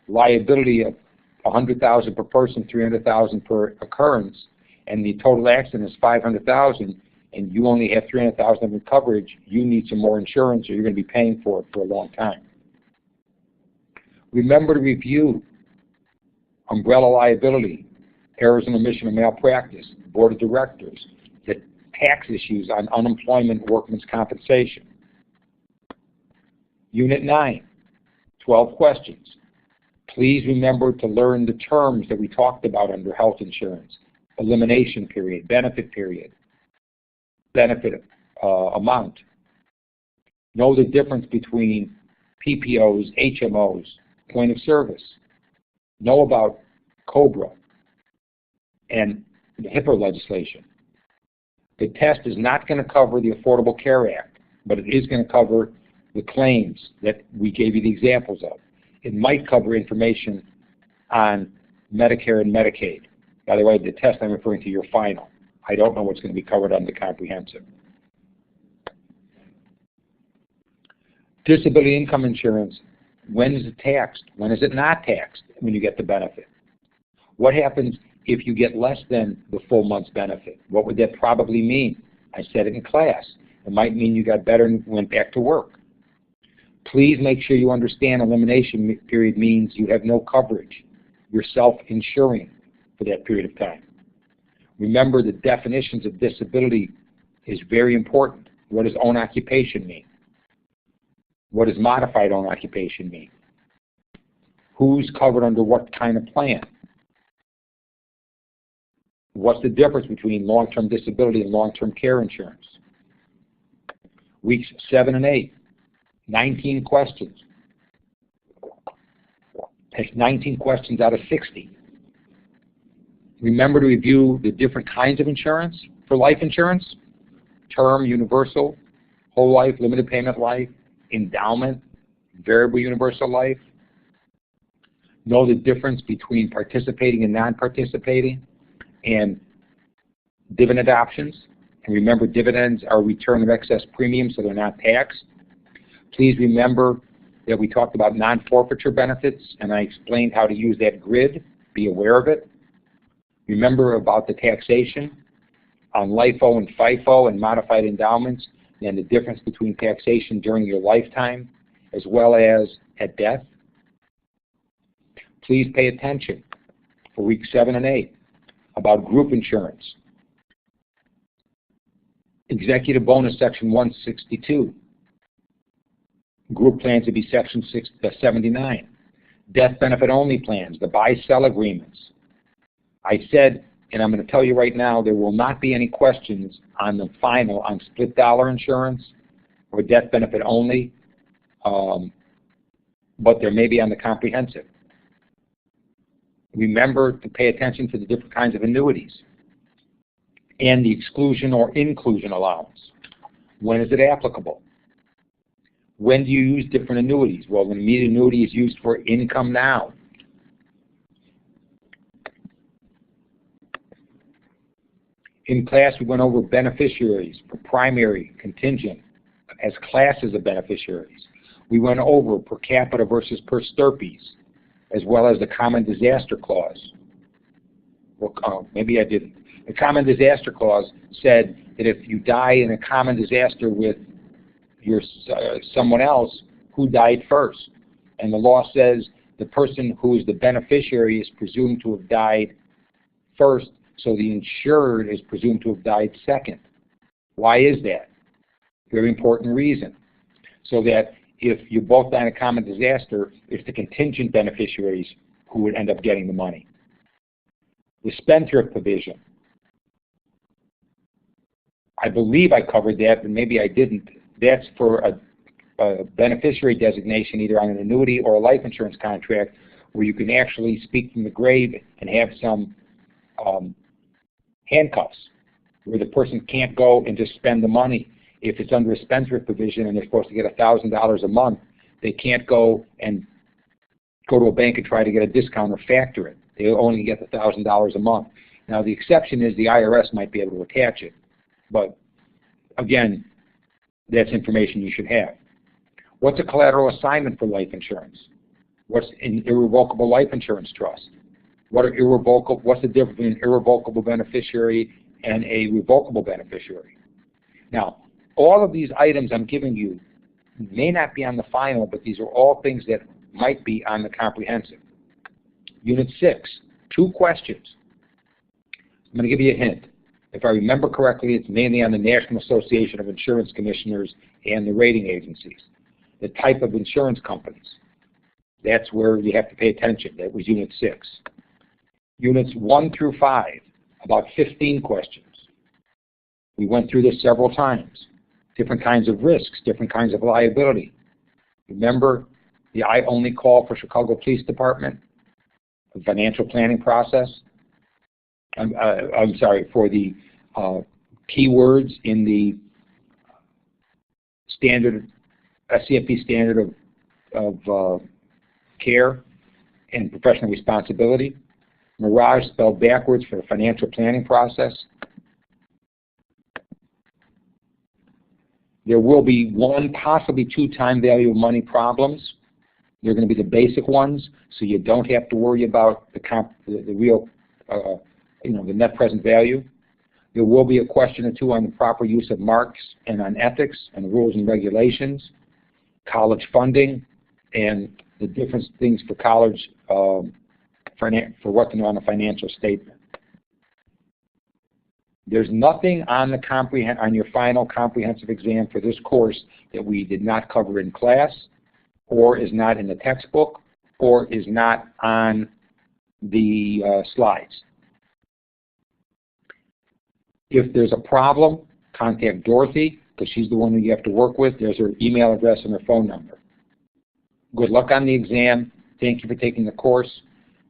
liability of 100,000 per person, 300,000 per occurrence, and the total accident is 500,000, and you only have 300,000 in coverage, you need some more insurance, or you're going to be paying for it for a long time. Remember to review umbrella liability, errors and omission of malpractice, board of directors, the tax issues on unemployment, workman's compensation. Unit 9, 12 questions. Please remember to learn the terms that we talked about under health insurance. Elimination period, benefit amount. Know the difference between PPOs, HMOs, point of service. Know about COBRA and the HIPAA legislation. The test is not going to cover the Affordable Care Act, but it is going to cover the claims that we gave you the examples of. It might cover information on Medicare and Medicaid. By the way, the test I'm referring to your final. I don't know what's going to be covered on the comprehensive. Disability income insurance, when is it taxed? When is it not taxed when you get the benefit? What happens if you get less than the full month's benefit? What would that probably mean? I said it in class. It might mean you got better and went back to work. Please make sure you understand elimination period means you have no coverage. You're self-insuring for that period of time. Remember, the definitions of disability is very important. What does own occupation mean? What does modified own occupation mean? Who's covered under what kind of plan? What's the difference between long-term disability and long-term care insurance? Weeks 7 and 8, 19 questions. That's 19 questions out of 60. Remember to review the different kinds of insurance for life insurance: term, universal, whole life, limited payment life, endowment, variable universal life. Know the difference between participating and non-participating, and dividend options. And remember, dividends are return of excess premium, so they're not taxed. Please remember that we talked about non-forfeiture benefits, and I explained how to use that grid. Be aware of it. Remember about the taxation on LIFO and FIFO and modified endowments. and the difference between taxation during your lifetime as well as at death. Please pay attention for weeks 7 and 8 about group insurance. Executive bonus section 162. Group plans to be section 79. Death benefit only plans, the buy-sell agreements. I said, and I'm going to tell you right now, there will not be any questions on the final on split dollar insurance or death benefit only, but there may be on the comprehensive. Remember to pay attention to the different kinds of annuities and the exclusion or inclusion allowance. When is it applicable? When do you use different annuities? Well, an immediate annuity is used for income now. In class, we went over beneficiaries for primary, contingent, as classes of beneficiaries. We went over per capita versus per stirpes, as well as the common disaster clause. Well, maybe I didn't. The common disaster clause said that if you die in a common disaster with someone else, who died first? And the law says the person who is the beneficiary is presumed to have died first, so the insured is presumed to have died second. Why is that? Very important reason. So that if you both die in a common disaster, it's the contingent beneficiaries who would end up getting the money. The spendthrift provision. I believe I covered that, but maybe I didn't. That's for a beneficiary designation either on an annuity or a life insurance contract where you can actually speak from the grave and have some handcuffs where the person can't go and just spend the money. If it's under a spendthrift provision and they're supposed to get $1,000 a month, they can't go and go to a bank and try to get a discount or factor it. They only get the $1,000 a month. Now the exception is the IRS might be able to attach it, but again, that's information you should have. What's a collateral assignment for life insurance? What's an irrevocable life insurance trust? What's the difference between an irrevocable beneficiary and a revocable beneficiary? Now, all of these items I'm giving you may not be on the final, but these are all things that might be on the comprehensive. Unit 6, 2 questions. I'm going to give you a hint. If I remember correctly, it's mainly on the National Association of Insurance Commissioners and the rating agencies. The type of insurance companies. That's where you have to pay attention. That was Unit 6. Units 1 through 5, about 15 questions. We went through this several times. Different kinds of risks, different kinds of liability. Remember the I only call for Chicago Police Department, the financial planning process. I'm sorry, for the keywords in the standard, SCFP standard of care and professional responsibility. Mirage spelled backwards for the financial planning process. There will be 1, possibly 2 time value of money problems. They're going to be the basic ones, so you don't have to worry about the real, the net present value. There will be a question or 2 on the proper use of marks and on ethics and rules and regulations, college funding, and the different things for college, for what to know on a financial statement. There's nothing on on your final comprehensive exam for this course that we did not cover in class, or is not in the textbook, or is not on the slides. If there's a problem, contact Dorothy, because she's the one who you have to work with. There's her email address and her phone number. Good luck on the exam. Thank you for taking the course.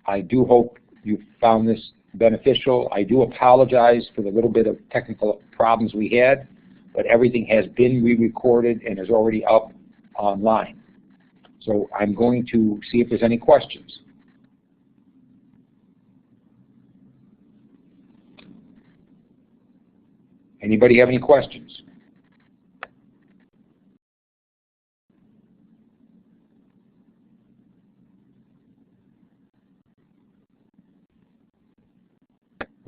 I do hope you found this beneficial. I do apologize for the little bit of technical problems we had, but everything has been re-recorded and is already up online. So I'm going to see if there's any questions. Anybody have any questions?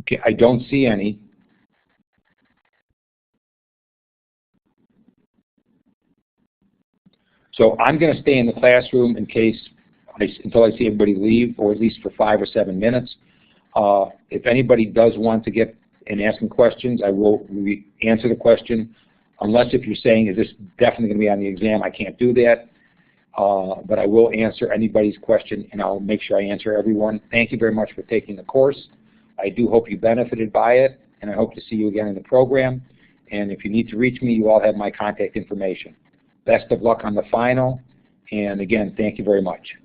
Okay, I don't see any. So I'm going to stay in the classroom until I see everybody leave, or at least for 5 or 7 minutes. If anybody does want to get and asking questions, I will answer the question. Unless if you're saying, is this definitely going to be on the exam, I can't do that. But I will answer anybody's question, and I'll make sure I answer everyone. Thank you very much for taking the course. I do hope you benefited by it, and I hope to see you again in the program. And if you need to reach me, you all have my contact information. Best of luck on the final, and again, thank you very much.